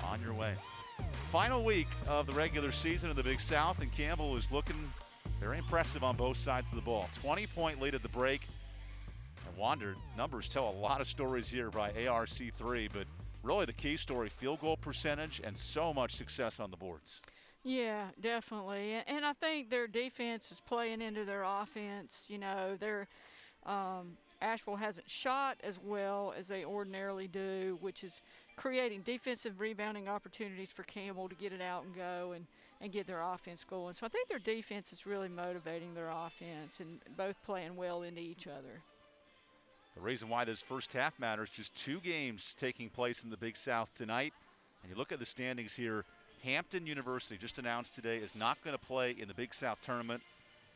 on your way. Final week of the regular season of the Big South, and Campbell is looking very impressive on both sides of the ball. 20-point lead at the break. And Wander, numbers tell a lot of stories here by ARC3, but really the key story, field goal percentage and so much success on the boards. Yeah, definitely. And I think their defense is playing into their offense. You know, Asheville hasn't shot as well as they ordinarily do, which is creating defensive rebounding opportunities for Campbell to get it out and go and get their offense going. So I think their defense is really motivating their offense and both playing well into each other. The reason why this first half matters, just 2 games taking place in the Big South tonight. And you look at the standings here, Hampton University just announced today is not going to play in the Big South tournament.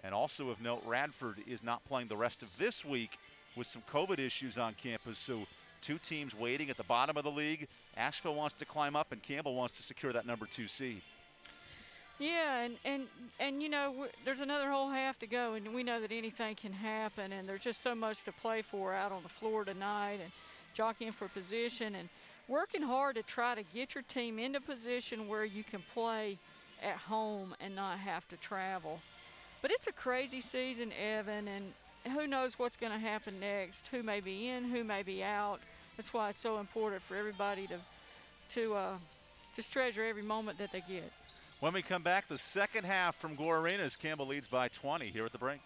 And also of note, Radford is not playing the rest of this week with some COVID issues on campus. So 2 teams waiting at the bottom of the league. Asheville wants to climb up and Campbell wants to secure that number 2 seed. Yeah, and you know, there's another whole half to go, and we know that anything can happen, and there's just so much to play for out on the floor tonight, and jockeying for position and working hard to try to get your team into position where you can play at home and not have to travel. But it's a crazy season, Evan, and who knows what's going to happen next, who may be in, who may be out. That's why it's so important for everybody to just treasure every moment that they get. When we come back, the second half from Gore Arena as Campbell leads by 20 here at the break.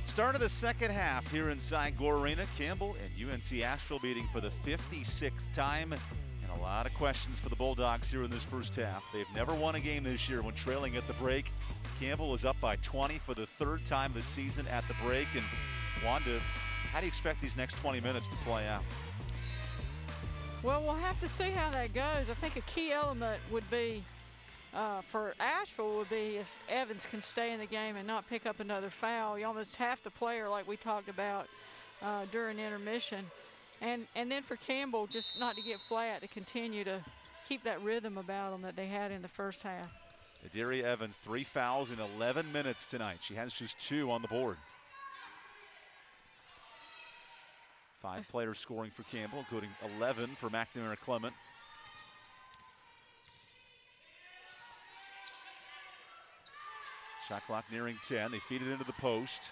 Start of the second half here inside Gore Arena. Campbell and UNC Asheville meeting for the 56th time. And a lot of questions for the Bulldogs here in this first half. They've never won a game this year when trailing at the break. Campbell is up by 20 for the 3rd time this season at the break. And Wanda, how do you expect these next 20 minutes to play out? Well, we'll have to see how that goes. I think a key element would be for Asheville would be if Evans can stay in the game and not pick up another foul. You almost have to play her like we talked about during intermission. And then for Campbell, just not to get flat, to continue to keep that rhythm about them that they had in the first half. Nadiria Evans, 3 fouls in 11 minutes tonight. She has just 2 on the board. 5 players scoring for Campbell, including 11 for McNamara Clement. Shot clock nearing 10. They feed it into the post.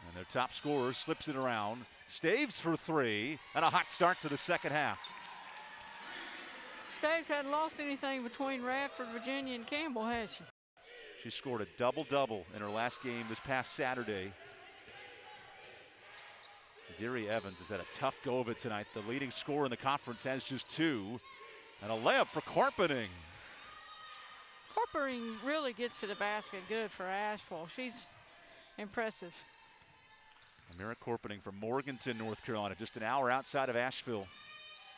And their top scorer slips it around. Staves for 3, and a hot start to the second half. Staves hadn't lost anything between Radford, Virginia, and Campbell, has she? She scored a double-double in her last game this past Saturday. Nadiria Evans has had a tough go of it tonight. The leading scorer in the conference has just 2. And a layup for Carpening. Carpening really gets to the basket good for Asheville. She's impressive. Amira Carpening from Morganton, North Carolina, just an hour outside of Asheville.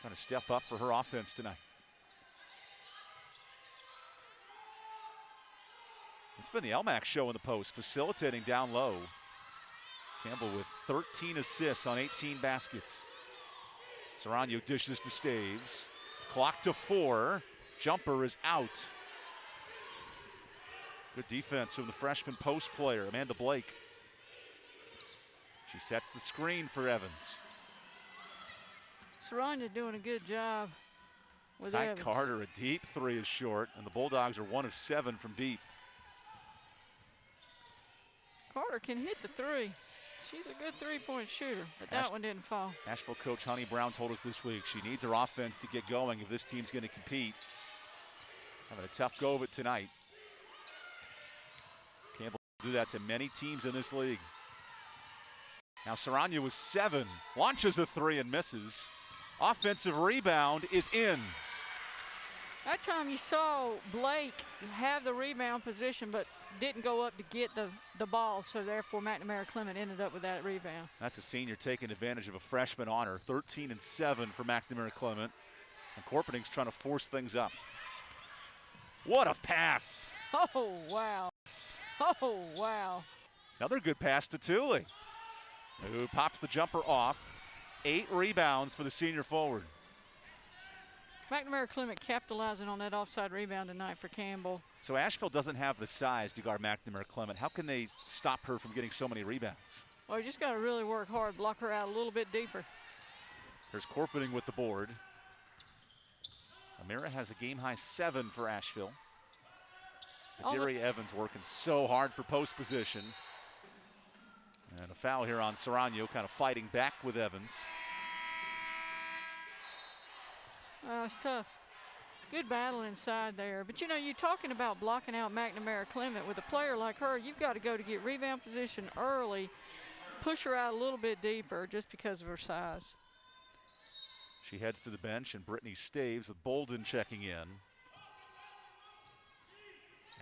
Trying to step up for her offense tonight. It's been the LMAC show in the post, facilitating down low. Campbell with 13 assists on 18 baskets. Serrano dishes to Staves. Clock to 4. Jumper is out. Good defense from the freshman post player, Amanda Blake. She sets the screen for Evans. Serrano doing a good job with Kai Evans. Carter, a deep 3 is short, and the Bulldogs are 1 of 7 from deep. Carter can hit the 3. She's a good 3-point shooter, but that one didn't fall. Asheville coach Honey Brown told us this week she needs her offense to get going if this team's going to compete. Having a tough go of it tonight. Campbell will do that to many teams in this league. Now Serrano with 7, launches a 3 and misses. Offensive rebound is in. That time you saw Blake have the rebound position, but didn't go up to get the ball, so therefore McNamara Clement ended up with that rebound. That's a senior taking advantage of a freshman on her. 13 and 7 for McNamara Clement. And Corpening's trying to force things up. What a pass! Oh, wow. Oh, wow. Another good pass to Thule, who pops the jumper off. 8 rebounds for the senior forward. McNamara Clement capitalizing on that offside rebound tonight for Campbell. So Asheville doesn't have the size to guard McNamara Clement. How can they stop her from getting so many rebounds? Well, you just got to really work hard, block her out a little bit deeper. Here's Corpening with the board. Amira has a game-high 7 for Asheville. Nadiria Evans working so hard for post position. And a foul here on Serrano, kind of fighting back with Evans. It's tough. Good battle inside there. But, you know, you're talking about blocking out McNamara Clement. With a player like her, you've got to go to get rebound position early, push her out a little bit deeper just because of her size. She heads to the bench, and Brittany Staves with Bolden checking in.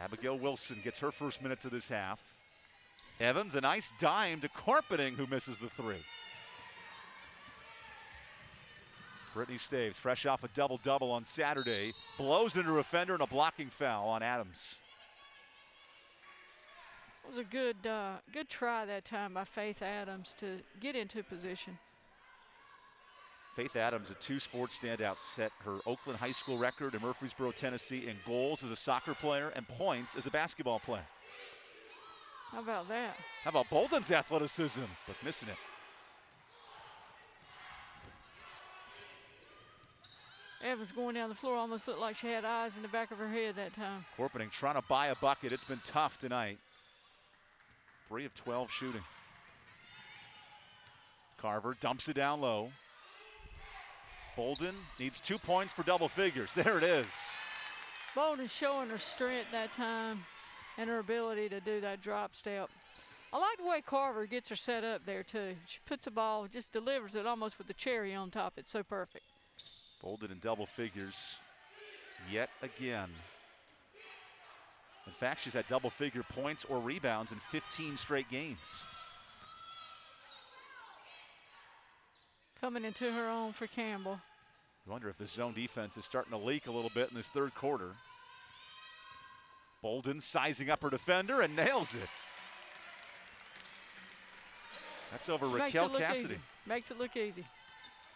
Abigail Wilson gets her first minutes of this half. Evans, a nice dime to Carpening, who misses the 3. Brittany Staves, fresh off a double-double on Saturday, blows into a fender and a blocking foul on Adams. It was a good try that time by Faith Adams to get into position. Faith Adams, a 2-sport standout, set her Oakland High School record in Murfreesboro, Tennessee in goals as a soccer player and points as a basketball player. How about that? How about Bolden's athleticism, but missing it. Evans going down the floor, almost looked like she had eyes in the back of her head that time. Corpening trying to buy a bucket. It's been tough tonight. 3 of 12 shooting. Carver dumps it down low. Bolden needs 2 points for double figures. There it is. Bolden showing her strength that time and her ability to do that drop step. I like the way Carver gets her set up there too. She puts the ball, just delivers it almost with the cherry on top. It's so perfect. Bolden in double figures yet again. In fact, she's had double figure points or rebounds in 15 straight games. Coming into her own for Campbell. You wonder if this zone defense is starting to leak a little bit in this third quarter. Bolden sizing up her defender and nails it. That's over Raquel Cassidy. Makes it look easy.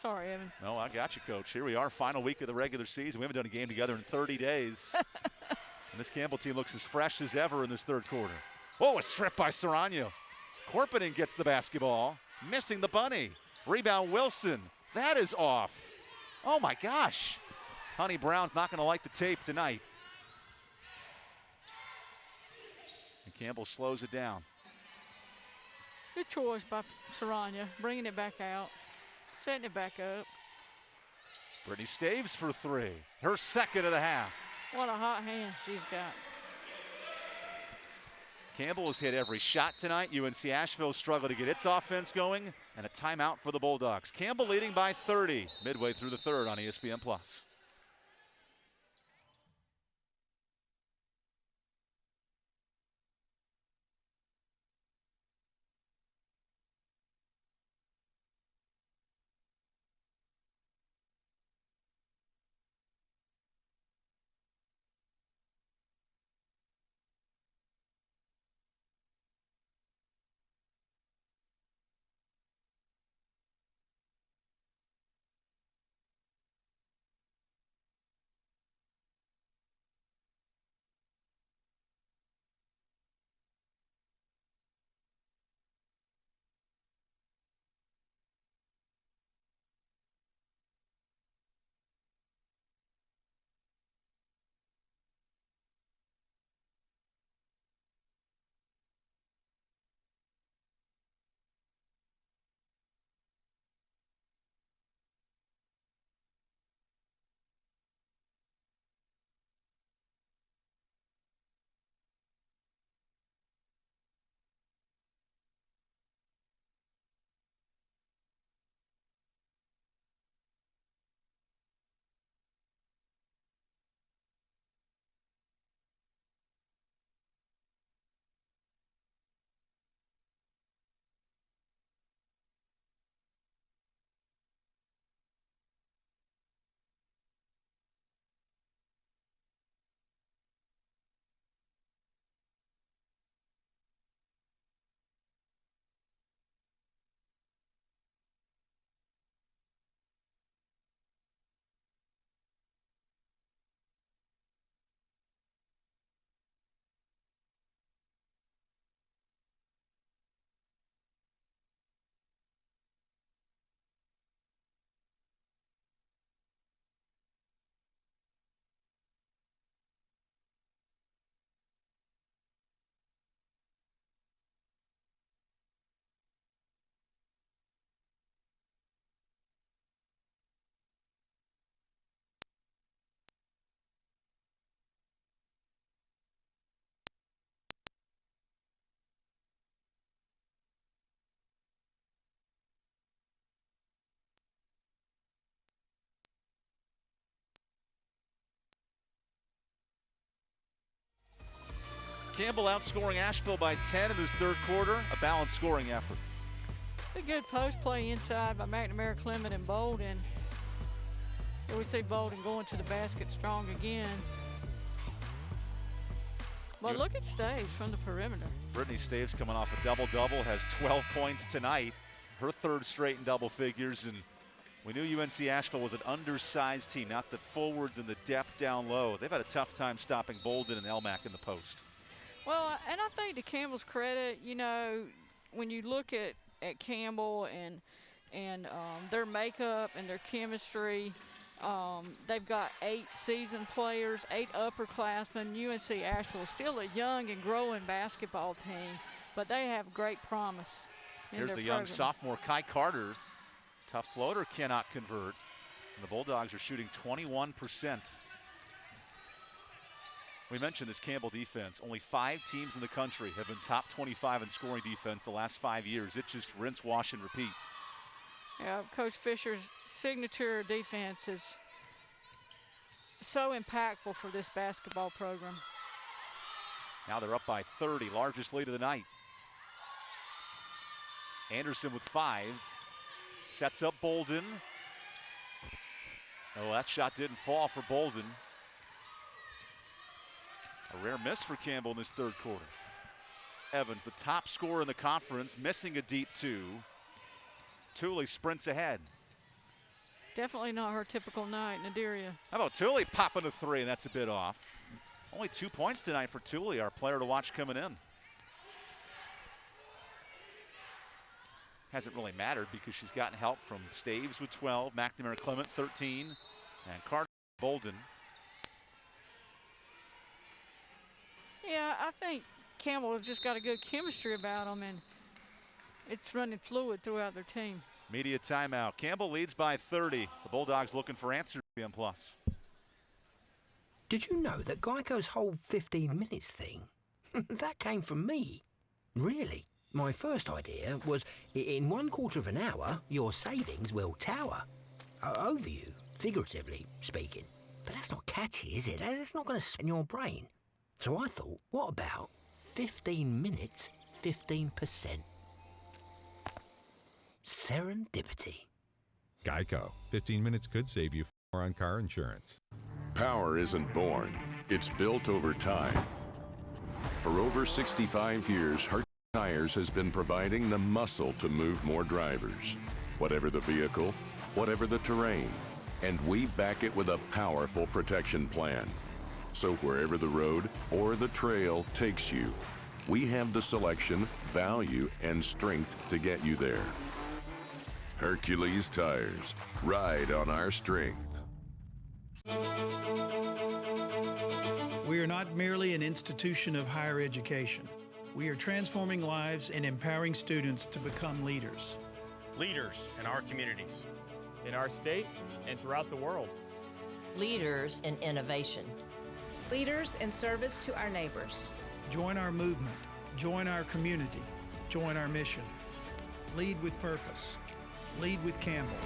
Sorry, Evan. No, I got you, Coach. Here we are, final week of the regular season. We haven't done a game together in 30 days. And this Campbell team looks as fresh as ever in this third quarter. Oh, a strip by Serrano. Corpening gets the basketball, missing the bunny. Rebound Wilson. That is off. Oh my gosh. Honey Brown's not going to like the tape tonight. And Campbell slows it down. Good choice by Serrano, bringing it back out, setting it back up. Brittany Staves for three. Her second of the half. What a hot hand she's got. Campbell has hit every shot tonight. UNC Asheville struggled to get its offense going, and a timeout for the Bulldogs. Campbell leading by 30 midway through the third on ESPN+. Campbell outscoring Asheville by 10 in this third quarter, a balanced scoring effort. A good post play inside by McNamara, Clement, and Bolden. Here we see Bolden going to the basket strong again. But look at Staves from the perimeter. Brittany Staves coming off a double-double, has 12 points tonight, her third straight in double figures, and we knew UNC Asheville was an undersized team, not the forwards and the depth down low. They've had a tough time stopping Bolden and Elmack in the post. Well, and I think to Campbell's credit, you know, when you look at Campbell and their makeup and their chemistry, they've got 8 seasoned players, 8 upperclassmen. UNC Asheville is still a young and growing basketball team, but they have great promise in Here's their the program. young sophomore, Kai Carter. Tough floater, cannot convert. And the Bulldogs are shooting 21%. We mentioned this Campbell defense. Only 5 teams in the country have been top 25 in scoring defense the last 5 years. It's just rinse, wash, and repeat. Yeah, Coach Fisher's signature defense is so impactful for this basketball program. Now they're up by 30, largest lead of the night. Anderson with 5. Sets up Bolden. Oh, that shot didn't fall for Bolden. A rare miss for Campbell in this third quarter. Evans, the top scorer in the conference, missing a deep 2. Tooley sprints ahead. Definitely not her typical night, Nadiria. How about Thule popping a three, and that's a bit off. Only 2 points tonight for Thule, our player to watch coming in. Hasn't really mattered because she's gotten help from Staves with 12, McNamara Clement 13, and Carter Bolden. Yeah, I think Campbell has just got a good chemistry about them, and it's running fluid throughout their team. Media timeout. Campbell leads by 30. The Bulldogs looking for answers. BM Plus. Did you know that Geico's whole 15 minutes thing, that came from me? Really? My first idea was, in 1/4 of an hour, your savings will tower over you, figuratively speaking. But that's not catchy, is it? That's not going to sit in your brain. So I thought, what about 15 minutes, 15%? Serendipity. Geico. 15 minutes could save you more on car insurance. Power isn't born, it's built over time. For over 65 years, Hertz Tires has been providing the muscle to move more drivers. Whatever the vehicle, whatever the terrain. And we back it with a powerful protection plan. So wherever the road or the trail takes you, we have the selection, value, and strength to get you there. Hercules Tires. Ride on our strength. We are not merely an institution of higher education. We are transforming lives and empowering students to become leaders. Leaders in our communities. In our state and throughout the world. Leaders in innovation. Leaders in service to our neighbors. Join our movement. Join our community. Join our mission. Lead with purpose. Lead with Campbell.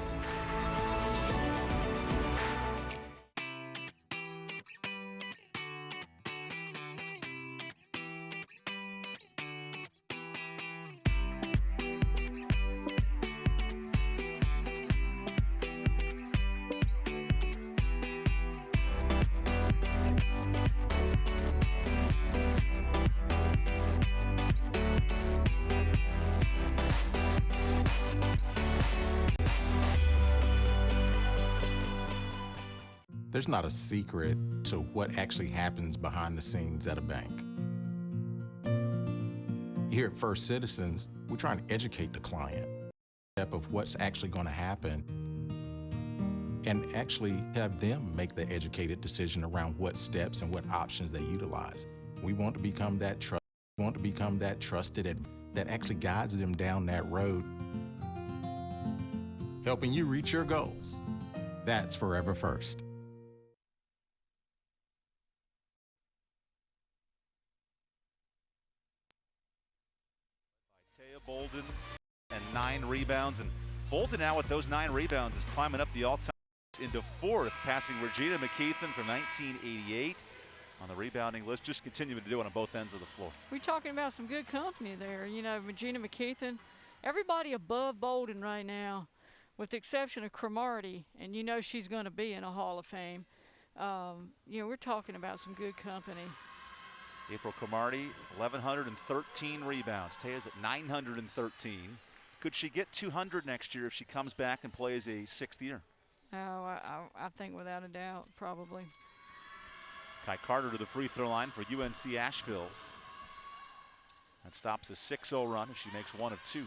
There's not a secret to what actually happens behind the scenes at a bank. Here at First Citizens, we're trying to educate the client of what's actually going to happen and actually have them make the educated decision around what steps and what options they utilize. We want to become that trusted that actually guides them down that road, helping you reach your goals. That's Forever First. Bolden and 9 rebounds, and Bolden now with those 9 rebounds is climbing up the all-time into 4th, passing Regina McKeithen from 1988 on the rebounding list, just continuing to do it on both ends of the floor. We're talking about some good company there. You know, Regina McKeithen, everybody above Bolden right now, with the exception of Cromartie, and you know she's going to be in a Hall of Fame. You know, we're talking about some good company. April Cromartie, 1,113 rebounds. Taya's at 913. Could she get 200 next year if she comes back and plays a 6th year? Oh, I think without a doubt, probably. Kai Carter to the free throw line for UNC Asheville. That stops a 6-0 run as she makes 1 of 2.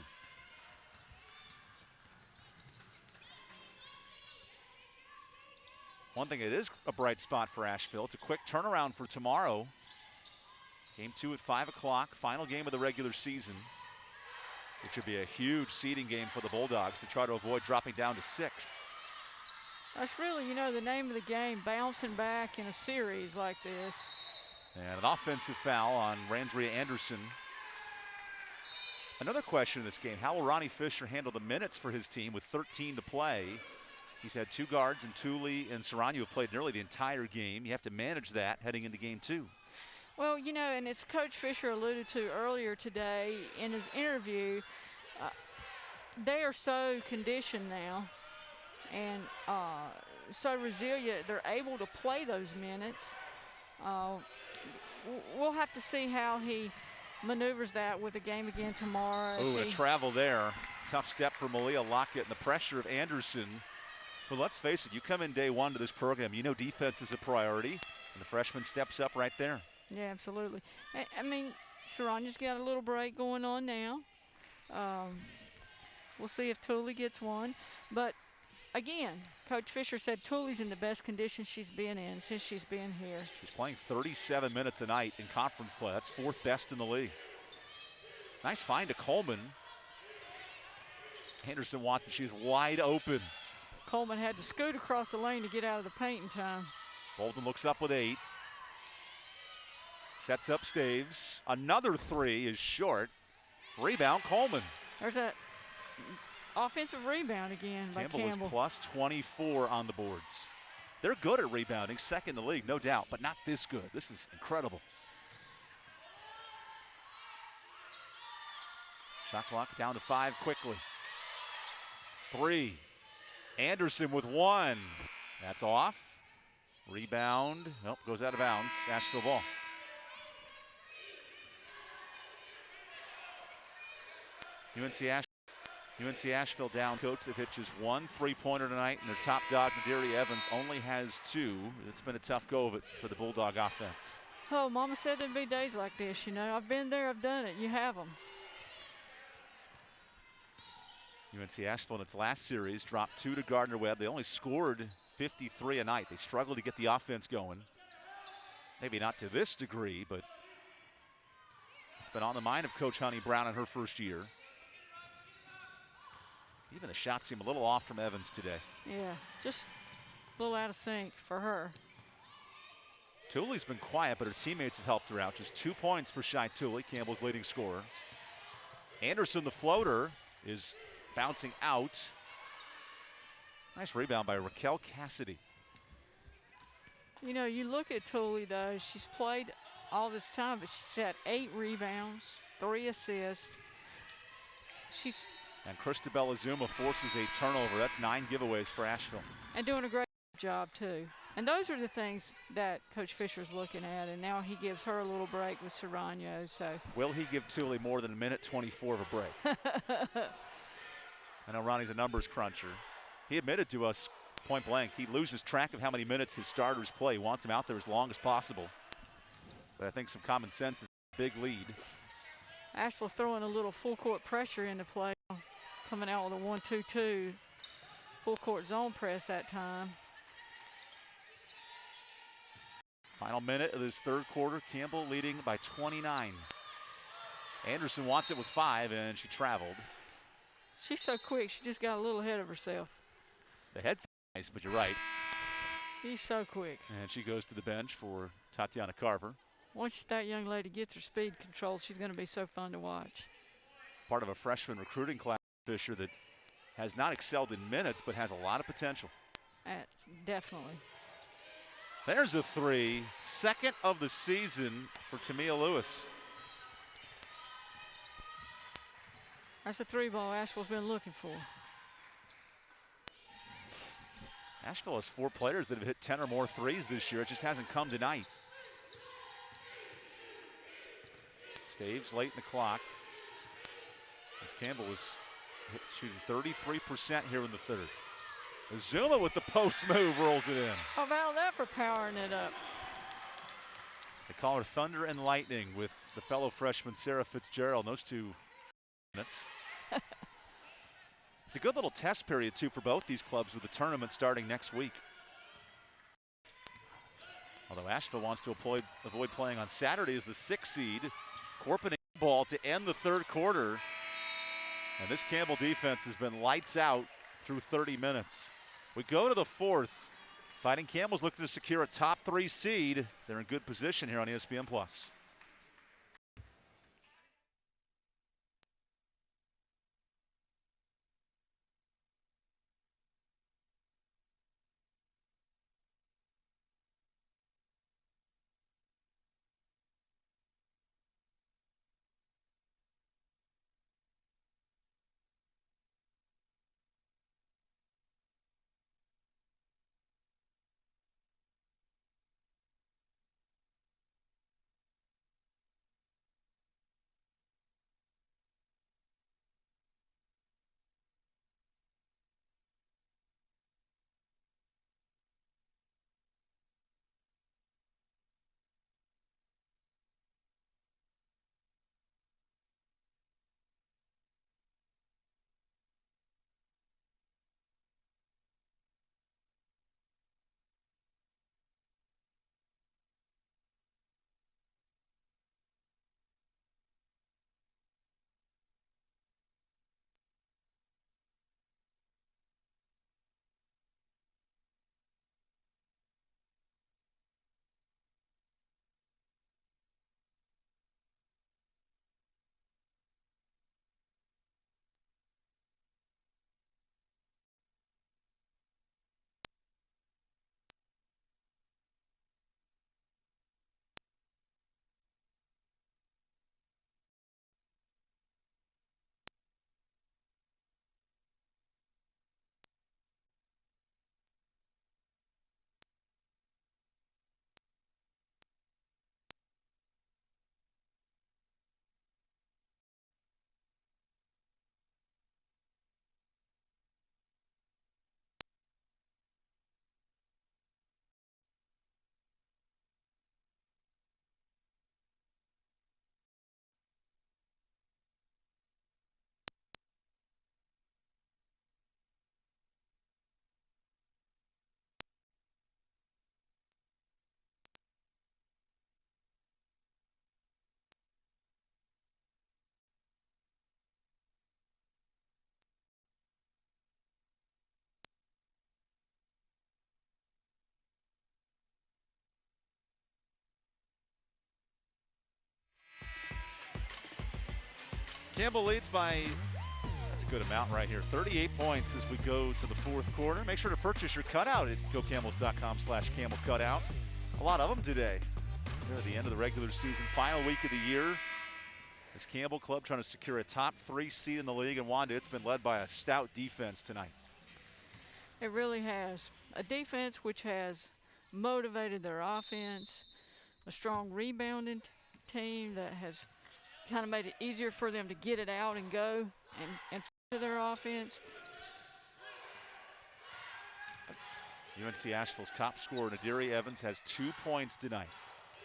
One thing, it is a bright spot for Asheville. It's a quick turnaround for tomorrow. Game 2 at 5 o'clock, final game of the regular season. It should be a huge seeding game for the Bulldogs to try to avoid dropping down to 6th. That's really, you know, the name of the game, bouncing back in a series like this. And an offensive foul on Randria Anderson. Another question in this game, how will Ronnie Fisher handle the minutes for his team with 13 to play? He's had 2 guards, and Thule and Serrano have played nearly the entire game. You have to manage that heading into game 2. Well, you know, and as Coach Fisher alluded to earlier today in his interview, they are so conditioned now and so resilient. They're able to play those minutes. We'll have to see how he maneuvers that with the game again tomorrow. Oh, a travel there. Tough step for Malia Lockett, and the pressure of Anderson Well, let's face it, you come in day one to this program, you know defense is a priority, and the freshman steps up right there. Yeah, absolutely. I mean, Saranya's got a little break going on now. We'll see if Tooley gets one. But, again, Coach Fisher said Tooley's in the best condition she's been in since she's been here. She's playing 37 minutes a night in conference play. That's 4th best in the league. Nice find to Coleman. Anderson wants it. She's wide open. Coleman had to scoot across the lane to get out of the paint in time. Bolden looks up with 8. Sets up Staves. Another 3 is short. Rebound, Coleman. There's that offensive rebound again by Campbell. Campbell was plus 24 on the boards. They're good at rebounding, second in the league, no doubt, but not this good. This is incredible. Shot clock down to 5 quickly. 3. Anderson with 1. That's off. Rebound. Nope, goes out of bounds. Asheville ball. UNC Asheville down. Coach that pitches 1 3-pointer tonight, and their top dog, Nadiria Evans, only has 2. It's been a tough go of it for the Bulldog offense. Oh, Mama said there'd be days like this, you know. I've been there, I've done it. You have them. UNC Asheville in its last series dropped 2 to Gardner-Webb. They only scored 53 a night. They struggled to get the offense going. Maybe not to this degree, but it's been on the mind of Coach Honey Brown in her first year. Even the shots seem a little off from Evans today. Yeah, just a little out of sync for her. Tooley's been quiet, but her teammates have helped her out. Just 2 points for Shy Tooley, Campbell's leading scorer. Anderson, the floater, is bouncing out. Nice rebound by Raquel Cassidy. You know, you look at Tooley, though, she's played all this time, but she's had 8 rebounds, 3 assists. And Christabel Azuma forces a turnover. That's 9 giveaways for Asheville. And doing a great job, too. And those are the things that Coach Fisher's looking at, and now he gives her a little break with Serrano. So will he give Tooley more than 1:24 of a break? I know Ronnie's a numbers cruncher. He admitted to us point blank he loses track of how many minutes his starters play. He wants them out there as long as possible. But I think some common sense is a big lead. Asheville throwing a little full court pressure into play, coming out with a 1-2-2 full court zone press that time. Final minute of this third quarter, Campbell leading by 29. Anderson wants it with 5, and she traveled. She's so quick, she just got a little ahead of herself. The head nice, but you're right. She's so quick. And she goes to the bench for Tatiana Carver. Once that young lady gets her speed control, she's going to be so fun to watch. Part of a freshman recruiting class, Fisher, that has not excelled in minutes, but has a lot of potential. Definitely. There's a 3, second of the season for Tamia Lewis. That's a 3-ball Asheville's been looking for. Asheville has 4 players that have hit 10 or more threes this year. It just hasn't come tonight. Staves late in the clock. As Campbell was shooting 33% here in the third. Azuma with the post move rolls it in. How about that for powering it up? They call her Thunder and Lightning with the fellow freshman Sarah Fitzgerald. Those 2 minutes. It's a good little test period, too, for both these clubs with the tournament starting next week. Although Asheville wants to avoid playing on Saturday as the 6th seed. Corpin ball to end the third quarter. And this Campbell defense has been lights out through 30 minutes. We go to the 4th. Fighting Campbell's looking to secure a top 3 seed. They're in good position here on ESPN+. Campbell leads by, that's a good amount right here, 38 points as we go to the fourth quarter. Make sure to purchase your cutout at gocamels.com/Camel cutout. A lot of them today. They're at the end of the regular season, final week of the year. This Campbell club trying to secure a top 3 seed in the league. And Wanda, it's been led by a stout defense tonight. It really has. A defense which has motivated their offense, a strong rebounding team that has kind of made it easier for them to get it out and go and to their offense. UNC Asheville's top scorer, Nadiria Evans, has 2 points tonight.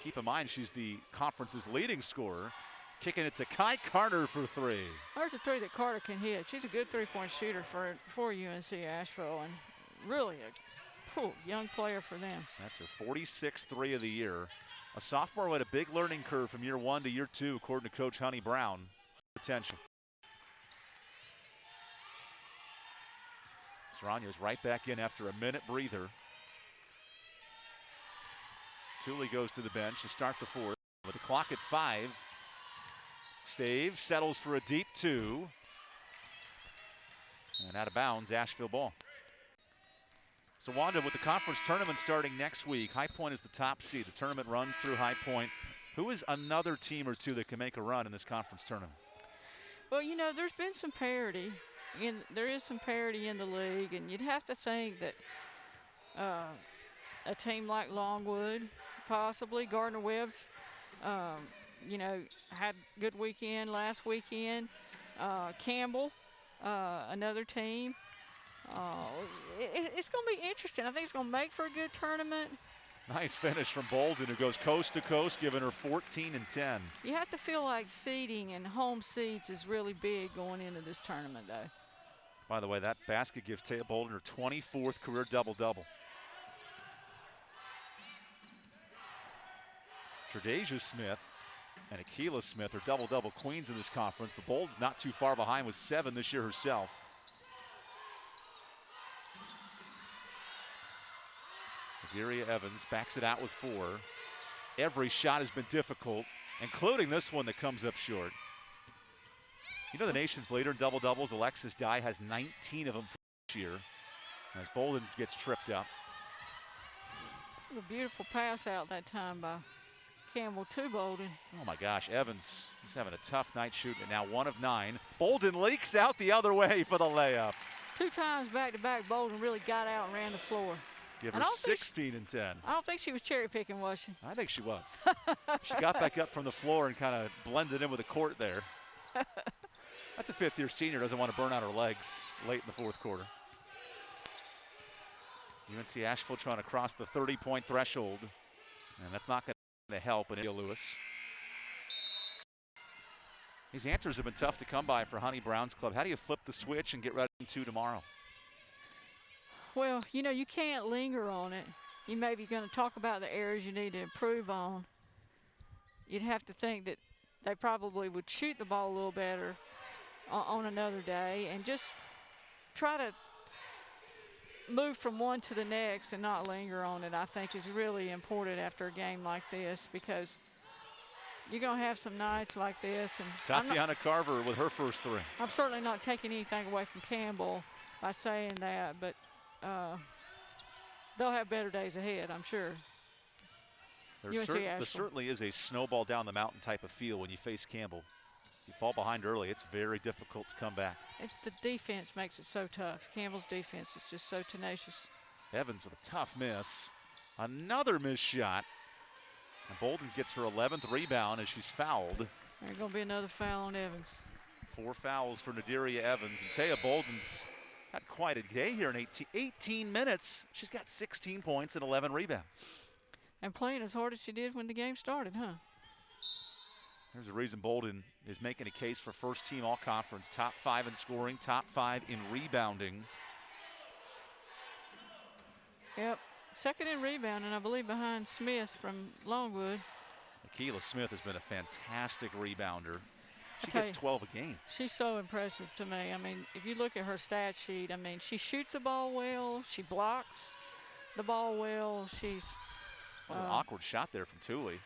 Keep in mind, she's the conference's leading scorer. Kicking it to Kai Carter for 3. There's a 3 that Carter can hit. She's a good 3-point shooter for UNC Asheville, and really a young player for them. That's her 46th 3 of the year. A sophomore with a big learning curve from year 1 to year 2, according to Coach Honey Brown. Potential. Saranya's right back in after a minute breather. Thule goes to the bench to start the fourth. With the clock at 5. Stave settles for a deep 2. And out of bounds, Asheville ball. So Wanda, with the conference tournament starting next week, High Point is the top seed. The tournament runs through High Point. Who is another team or two that can make a run in this conference tournament? Well, you know, there's been some parity. There is some parity in the league, and you'd have to think that a team like Longwood, possibly Gardner-Webb's, you know, had a good weekend last weekend. Campbell, another team. It's going to be interesting. I think it's going to make for a good tournament. Nice finish from Bolden, who goes coast to coast, giving her 14 and 10. You have to feel like seeding and home seeds is really big going into this tournament, though. By the way, that basket gives Taya Bolden her 24th career double-double. Tredasia Smith and Akila Smith are double-double queens in this conference, but Bolden's not too far behind with 7 this year herself. Nadiria Evans backs it out with 4. Every shot has been difficult, including this one that comes up short. You know the nation's leader in double-doubles, Alexis Dye, has 19 of them for this year as Bolden gets tripped up. A beautiful pass out that time by Campbell to Bolden. Oh my gosh, Evans is having a tough night shooting it now, 1 of 9. Bolden leaks out the other way for the layup. 2 times back-to-back, Bolden really got out and ran the floor. Give her 16 and 10. I don't think she was cherry picking, was she? I think she was. She got back up from the floor and kind of blended in with the court there. That's a 5th-year senior, doesn't want to burn out her legs late in the fourth quarter. UNC Asheville trying to cross the 30-point threshold, and that's not going to help in Lewis. These answers have been tough to come by for Honey Brown's club. How do you flip the switch and get ready to tomorrow? Well, you know, you can't linger on it. You may be going to talk about the areas you need to improve on. You'd have to think that they probably would shoot the ball a little better on another day and just try to move from one to the next and not linger on it, I think is really important after a game like this, because you're going to have some nights like this. And Tatiana Carver with her first 3. I'm certainly not taking anything away from Campbell by saying that, but they'll have better days ahead, I'm sure. There certainly is a snowball down the mountain type of feel when you face Campbell. You fall behind early, it's very difficult to come back. The defense makes it so tough. Campbell's defense is just so tenacious. Evans with a tough miss. Another missed shot. And Bolden gets her 11th rebound as she's fouled. There's going to be another foul on Evans. 4 fouls for Nadiria Evans. And Taya Bolden's had quite a day here in 18 minutes. She's got 16 points and 11 rebounds. And playing as hard as she did when the game started, huh? There's a reason Bolden is making a case for first team all-conference, top 5 in scoring, top 5 in rebounding. Yep, 2nd in rebounding, I believe, behind Smith from Longwood. Akila Smith has been a fantastic rebounder. She gets 12 a game. She's so impressive to me. I mean, if you look at her stat sheet, I mean, she shoots the ball well, she blocks the ball well, she's... That was an awkward shot there from Thule.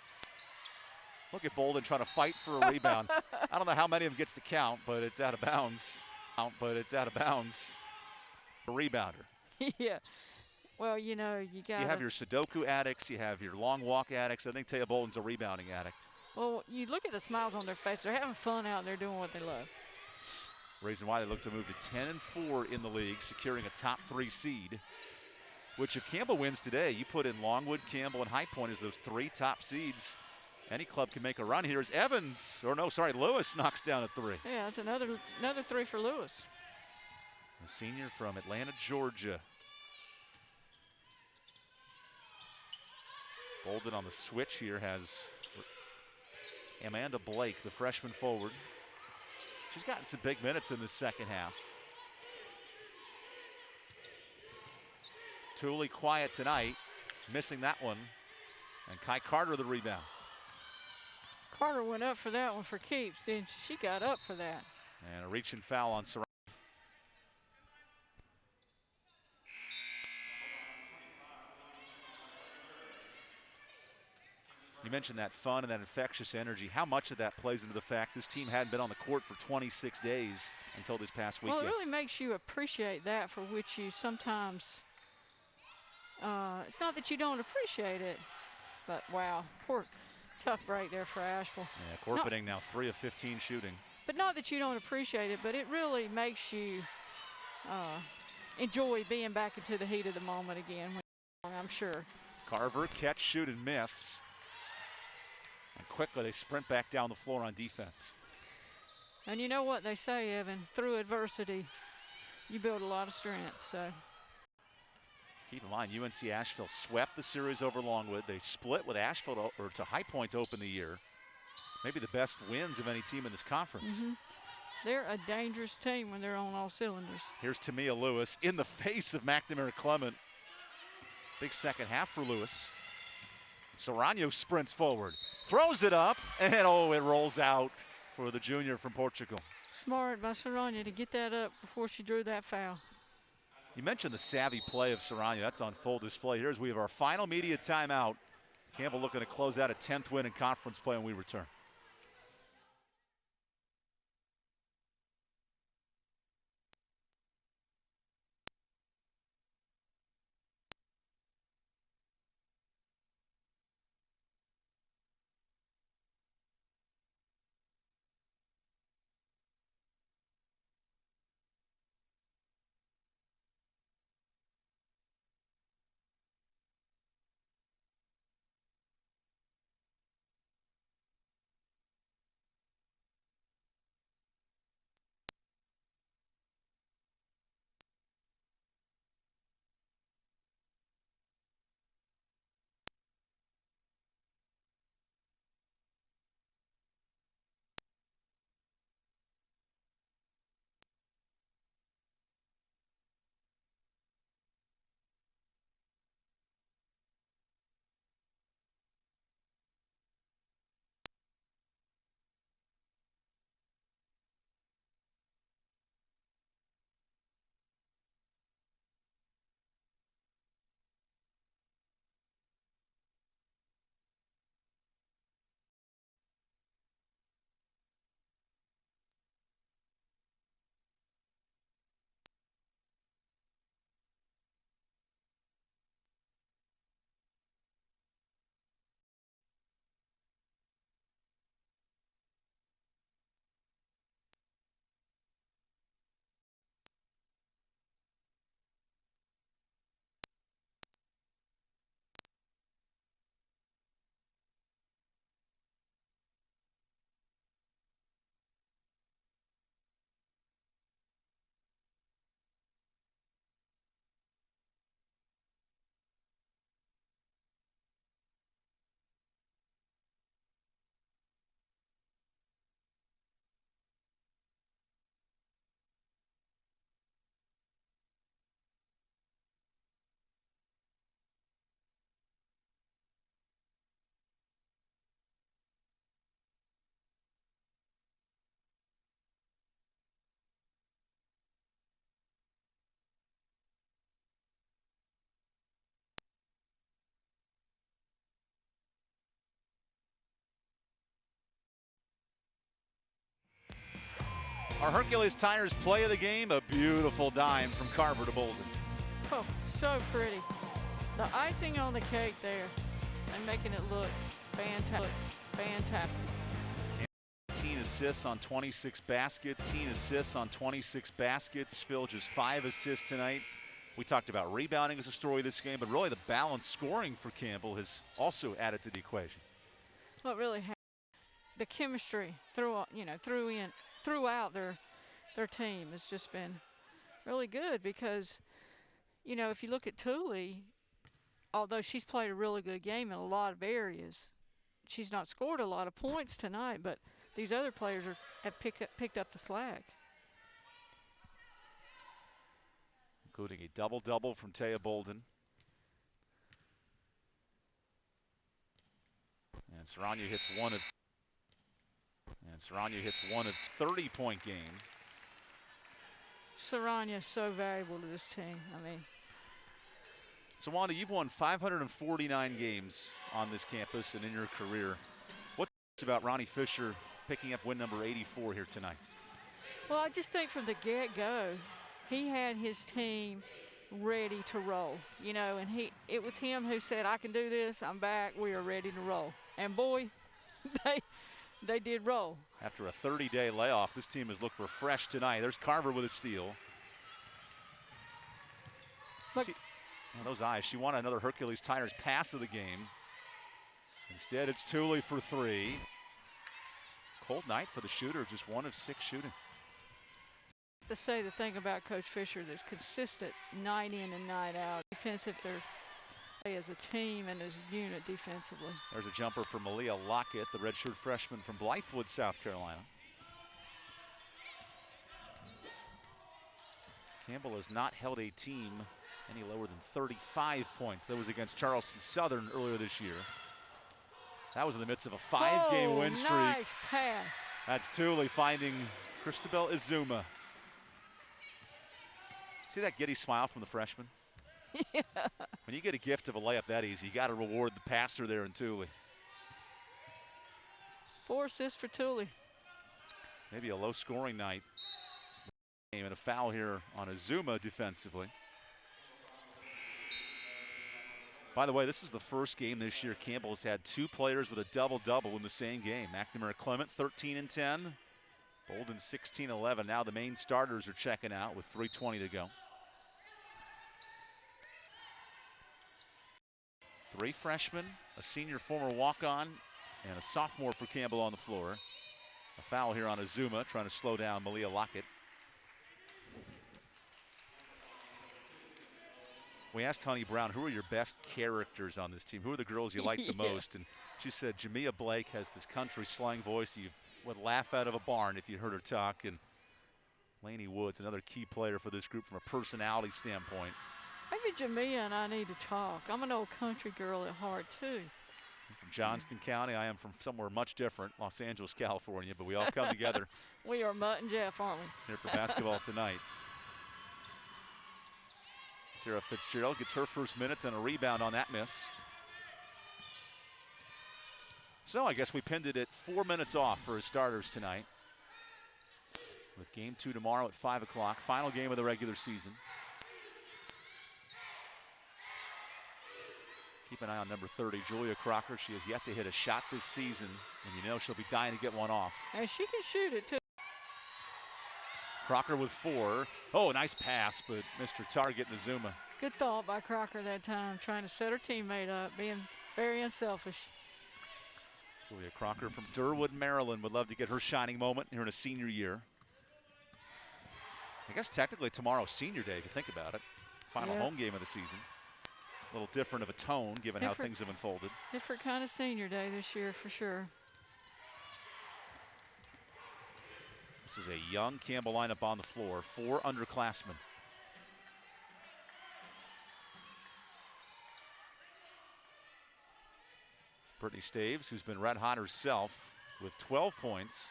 Look at Bolden trying to fight for a rebound. I don't know how many of them gets to count, but it's out of bounds. A rebounder. Yeah. Well, you know, you have your Sudoku addicts, you have your long walk addicts. I think Taya Bolden's a rebounding addict. Well, you look at the smiles on their face. They're having fun out there doing what they love. Reason why they look to move to 10-4 in the league, securing a top 3 seed. Which, if Campbell wins today, you put in Longwood, Campbell, and High Point as those 3 top seeds. Any club can make a run here as Lewis knocks down a 3. Yeah, that's another 3 for Lewis. A senior from Atlanta, Georgia. Bolden on the switch here has Amanda Blake, the freshman forward. She's gotten some big minutes in the second half. Tooley quiet tonight, missing that one. And Kai Carter the rebound. Carter went up for that one for keeps, didn't she? She got up for that. And a reach and foul on Serrano. You mentioned that fun and that infectious energy. How much of that plays into the fact this team hadn't been on the court for 26 days until this past weekend? Well, it really makes you appreciate that for which you sometimes, it's not that you don't appreciate it, but wow, tough break there for Asheville. Yeah, Corpening now 3 of 15 shooting. But not that you don't appreciate it, but it really makes you enjoy being back into the heat of the moment again, I'm sure. Carver, catch, shoot, and miss. And quickly they sprint back down the floor on defense. And you know what they say, Evan, through adversity, you build a lot of strength, so. Keep in mind, UNC Asheville swept the series over Longwood. They split with Asheville to High Point to open the year. Maybe the best wins of any team in this conference. Mm-hmm. They're a dangerous team when they're on all cylinders. Here's Tamia Lewis in the face of McNamara Clement. Big second half for Lewis. Serrano sprints forward, throws it up, and it rolls out for the junior from Portugal. Smart by Serrano to get that up before she drew that foul. You mentioned the savvy play of Serrano. That's on full display here as we have our final media timeout. Campbell looking to close out a 10th win in conference play when we return. Our Hercules Tires play of the game, a beautiful dime from Carver to Bolden. Oh, so pretty. The icing on the cake there and making it look fantastic. Fantastic. 18 assists on 26 baskets. 18 assists on 26 baskets. Phil just 5 assists tonight. We talked about rebounding as a story of this game, but really the balanced scoring for Campbell has also added to the equation. What really happened, the chemistry throughout their team has just been really good because, you know, if you look at Thule, although she's played a really good game in a lot of areas, she's not scored a lot of points tonight, but these other players have picked up the slack. Including a double-double from Taya Bolden. And Saranya hits one of 30-point game. Saranya is so valuable to this team. I mean, so Wanda, you've won 549 games on this campus and in your career. What's about Ronnie Fisher picking up win number 84 here tonight? Well, I just think from the get-go, he had his team ready to roll, you know, and it was him who said, I can do this, I'm back, we are ready to roll. And boy, they did roll. After a 30-day layoff, this team has looked refreshed tonight. There's Carver with a steal. See, those eyes, she wanted another Hercules Tires pass of the game. Instead, it's Thule for 3. Cold night for the shooter, just 1 of 6 shooting. To say the thing about Coach Fisher that's consistent night in and night out. Defensive, they're as a team and as a unit defensively. There's a jumper for Malia Lockett, the redshirt freshman from Blythewood, South Carolina. Campbell has not held a team any lower than 35 points. That was against Charleston Southern earlier this year. That was in the midst of a 5-game win streak. Nice pass. That's Thule finding Christabel Izuma. See that giddy smile from the freshman? Yeah. When you get a gift of a layup that easy, you got to reward the passer there in Thule. 4 assists for Thule. Maybe a low-scoring night. And a foul here on Izuma defensively. By the way, this is the first game this year Campbell has had 2 players with a double-double in the same game. McNamara Clement, 13 and 10. Bolden, 16-11. Now the main starters are checking out with 3:20 to go. 3 freshmen, a senior former walk-on, and a sophomore for Campbell on the floor. A foul here on Izuma, trying to slow down Malia Lockett. We asked Honey Brown, who are your best characters on this team? Who are the girls you like the most? And she said Jamia Blake has this country slang voice you would laugh out of a barn if you heard her talk. And Lainey Woods, another key player for this group from a personality standpoint. Maybe Jamia and I need to talk. I'm an old country girl at heart, too. I'm from Johnston County. I am from somewhere much different, Los Angeles, California, but we all come together. We are Mutt and Jeff, aren't we? Here for basketball tonight. Sarah Fitzgerald gets her first minutes and a rebound on that miss. So I guess we pinned it at 4 minutes off for his starters tonight. With game 2 tomorrow at 5 o'clock, final game of the regular season. Keep an eye on number 30, Julia Crocker. She has yet to hit a shot this season, and you know she'll be dying to get one off. And she can shoot it, too. Crocker with 4. Oh, nice pass, but Mr. Target Izuma. Good thought by Crocker that time, trying to set her teammate up, being very unselfish. Julia Crocker from Durwood, Maryland, would love to get her shining moment here in a senior year. I guess technically tomorrow's senior day, if you think about it. Final home game of the season. A little different of a tone, given how things have unfolded. Different kind of senior day this year, for sure. This is a young Campbell lineup on the floor. 4 underclassmen. Brittany Staves, who's been red hot herself, with 12 points.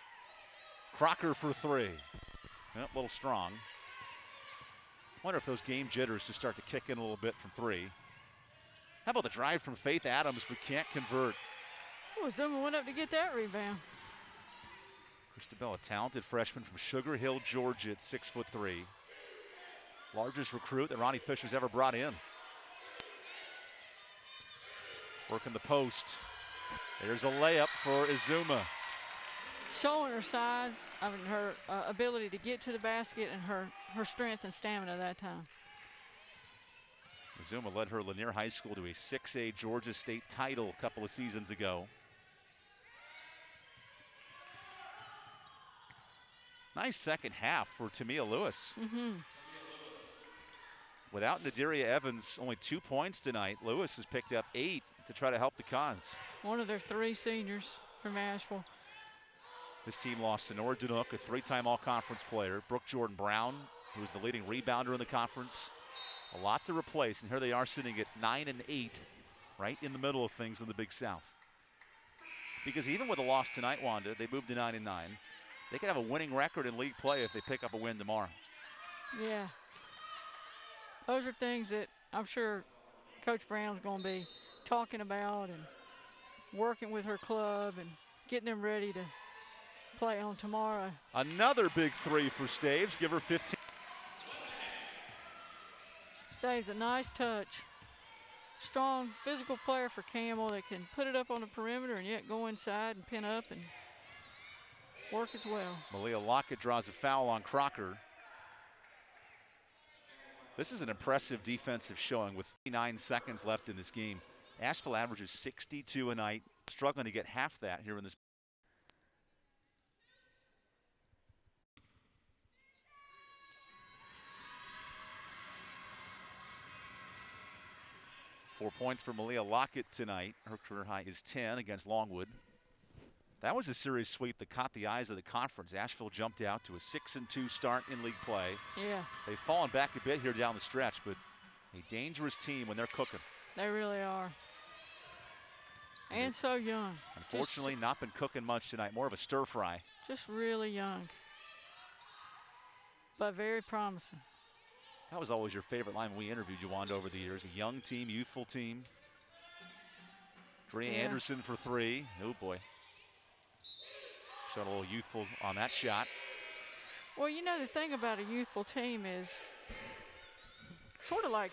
Crocker for 3. Well, a little strong. Wonder if those game jitters just start to kick in a little bit from 3. How about the drive from Faith Adams, but can't convert. Oh, Zuma went up to get that rebound. Here's Debell, a talented freshman from Sugar Hill, Georgia at 6'3". Largest recruit that Ronnie Fisher's ever brought in. Working the post. There's a layup for Izuma. Showing her size, her ability to get to the basket and her strength and stamina that time. Izuma led her Lanier High School to a 6A Georgia State title a couple of seasons ago. Nice second half for Tamia Lewis. Without Nadiria Evans, only 2 points tonight. Lewis has picked up 8 to try to help the Cons. One of their 3 seniors from Asheville. This team lost to Nora Danook, a 3-time all-conference player. Brooke Jordan Brown, who was the leading rebounder in the conference. A lot to replace, and here they are sitting at 9 and 8, right in the middle of things in the Big South. Because even with a loss tonight, Wanda, they moved to 9 and 9. They could have a winning record in league play if they pick up a win tomorrow. Yeah. Those are things that I'm sure Coach Brown's going to be talking about and working with her club and getting them ready to play on tomorrow. Another big 3 for Staves. Give her 15. Staves, a nice touch. Strong physical player for Camel that can put it up on the perimeter and yet go inside and pin up and work as well. Malia Lockett draws a foul on Crocker. This is an impressive defensive showing with 9 seconds left in this game. Asheville averages 62 a night, struggling to get half that here in this. Four points for Malia Lockett tonight. Her career high is 10 against Longwood. That was a series sweep that caught the eyes of the conference. Asheville jumped out to a 6-2 start in league play. Yeah. They've fallen back a bit here down the stretch, but a dangerous team when they're cooking. They really are. And so young. Unfortunately, not been cooking much tonight. More of a stir fry. Just really young, but very promising. That was always your favorite line when we interviewed you, Wanda, over the years. A young team, youthful team. Dre Anderson for 3. Oh, boy. Showed a little youthful on that shot. Well, you know, the thing about a youthful team is sort of like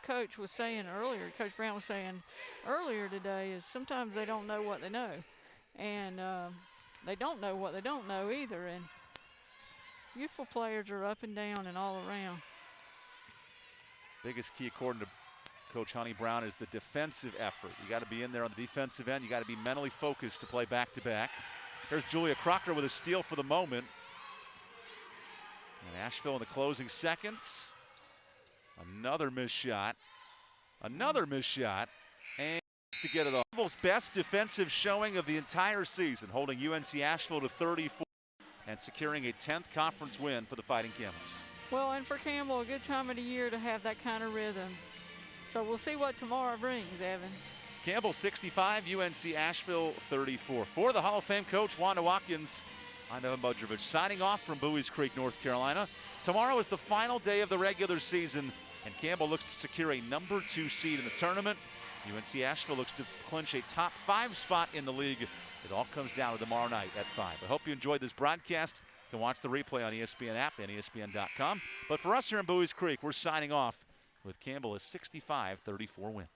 Coach was saying earlier, Coach Brown was saying earlier today, is sometimes they don't know what they know. And they don't know what they don't know either. And youthful players are up and down and all around. Biggest key, according to Coach Honey Brown, is the defensive effort. You got to be in there on the defensive end. You got to be mentally focused to play back-to-back. There's Julia Crocker with a steal for the moment. And Asheville in the closing seconds. Another missed shot. Another missed shot. And to get it off. Campbell's best defensive showing of the entire season, holding UNC Asheville to 34 and securing a 10th conference win for the Fighting Camels. Well, and for Campbell, a good time of the year to have that kind of rhythm. So we'll see what tomorrow brings, Evan. Campbell 65, UNC Asheville 34. For the Hall of Fame coach, Wanda Watkins, I'm Evan Budrovich signing off from Bowie's Creek, North Carolina. Tomorrow is the final day of the regular season, and Campbell looks to secure a number 2 seed in the tournament. UNC Asheville looks to clinch a top 5 spot in the league. It all comes down to tomorrow night at 5. I hope you enjoyed this broadcast. You can watch the replay on ESPN app and ESPN.com. But for us here in Bowie's Creek, we're signing off with Campbell a 65-34 win.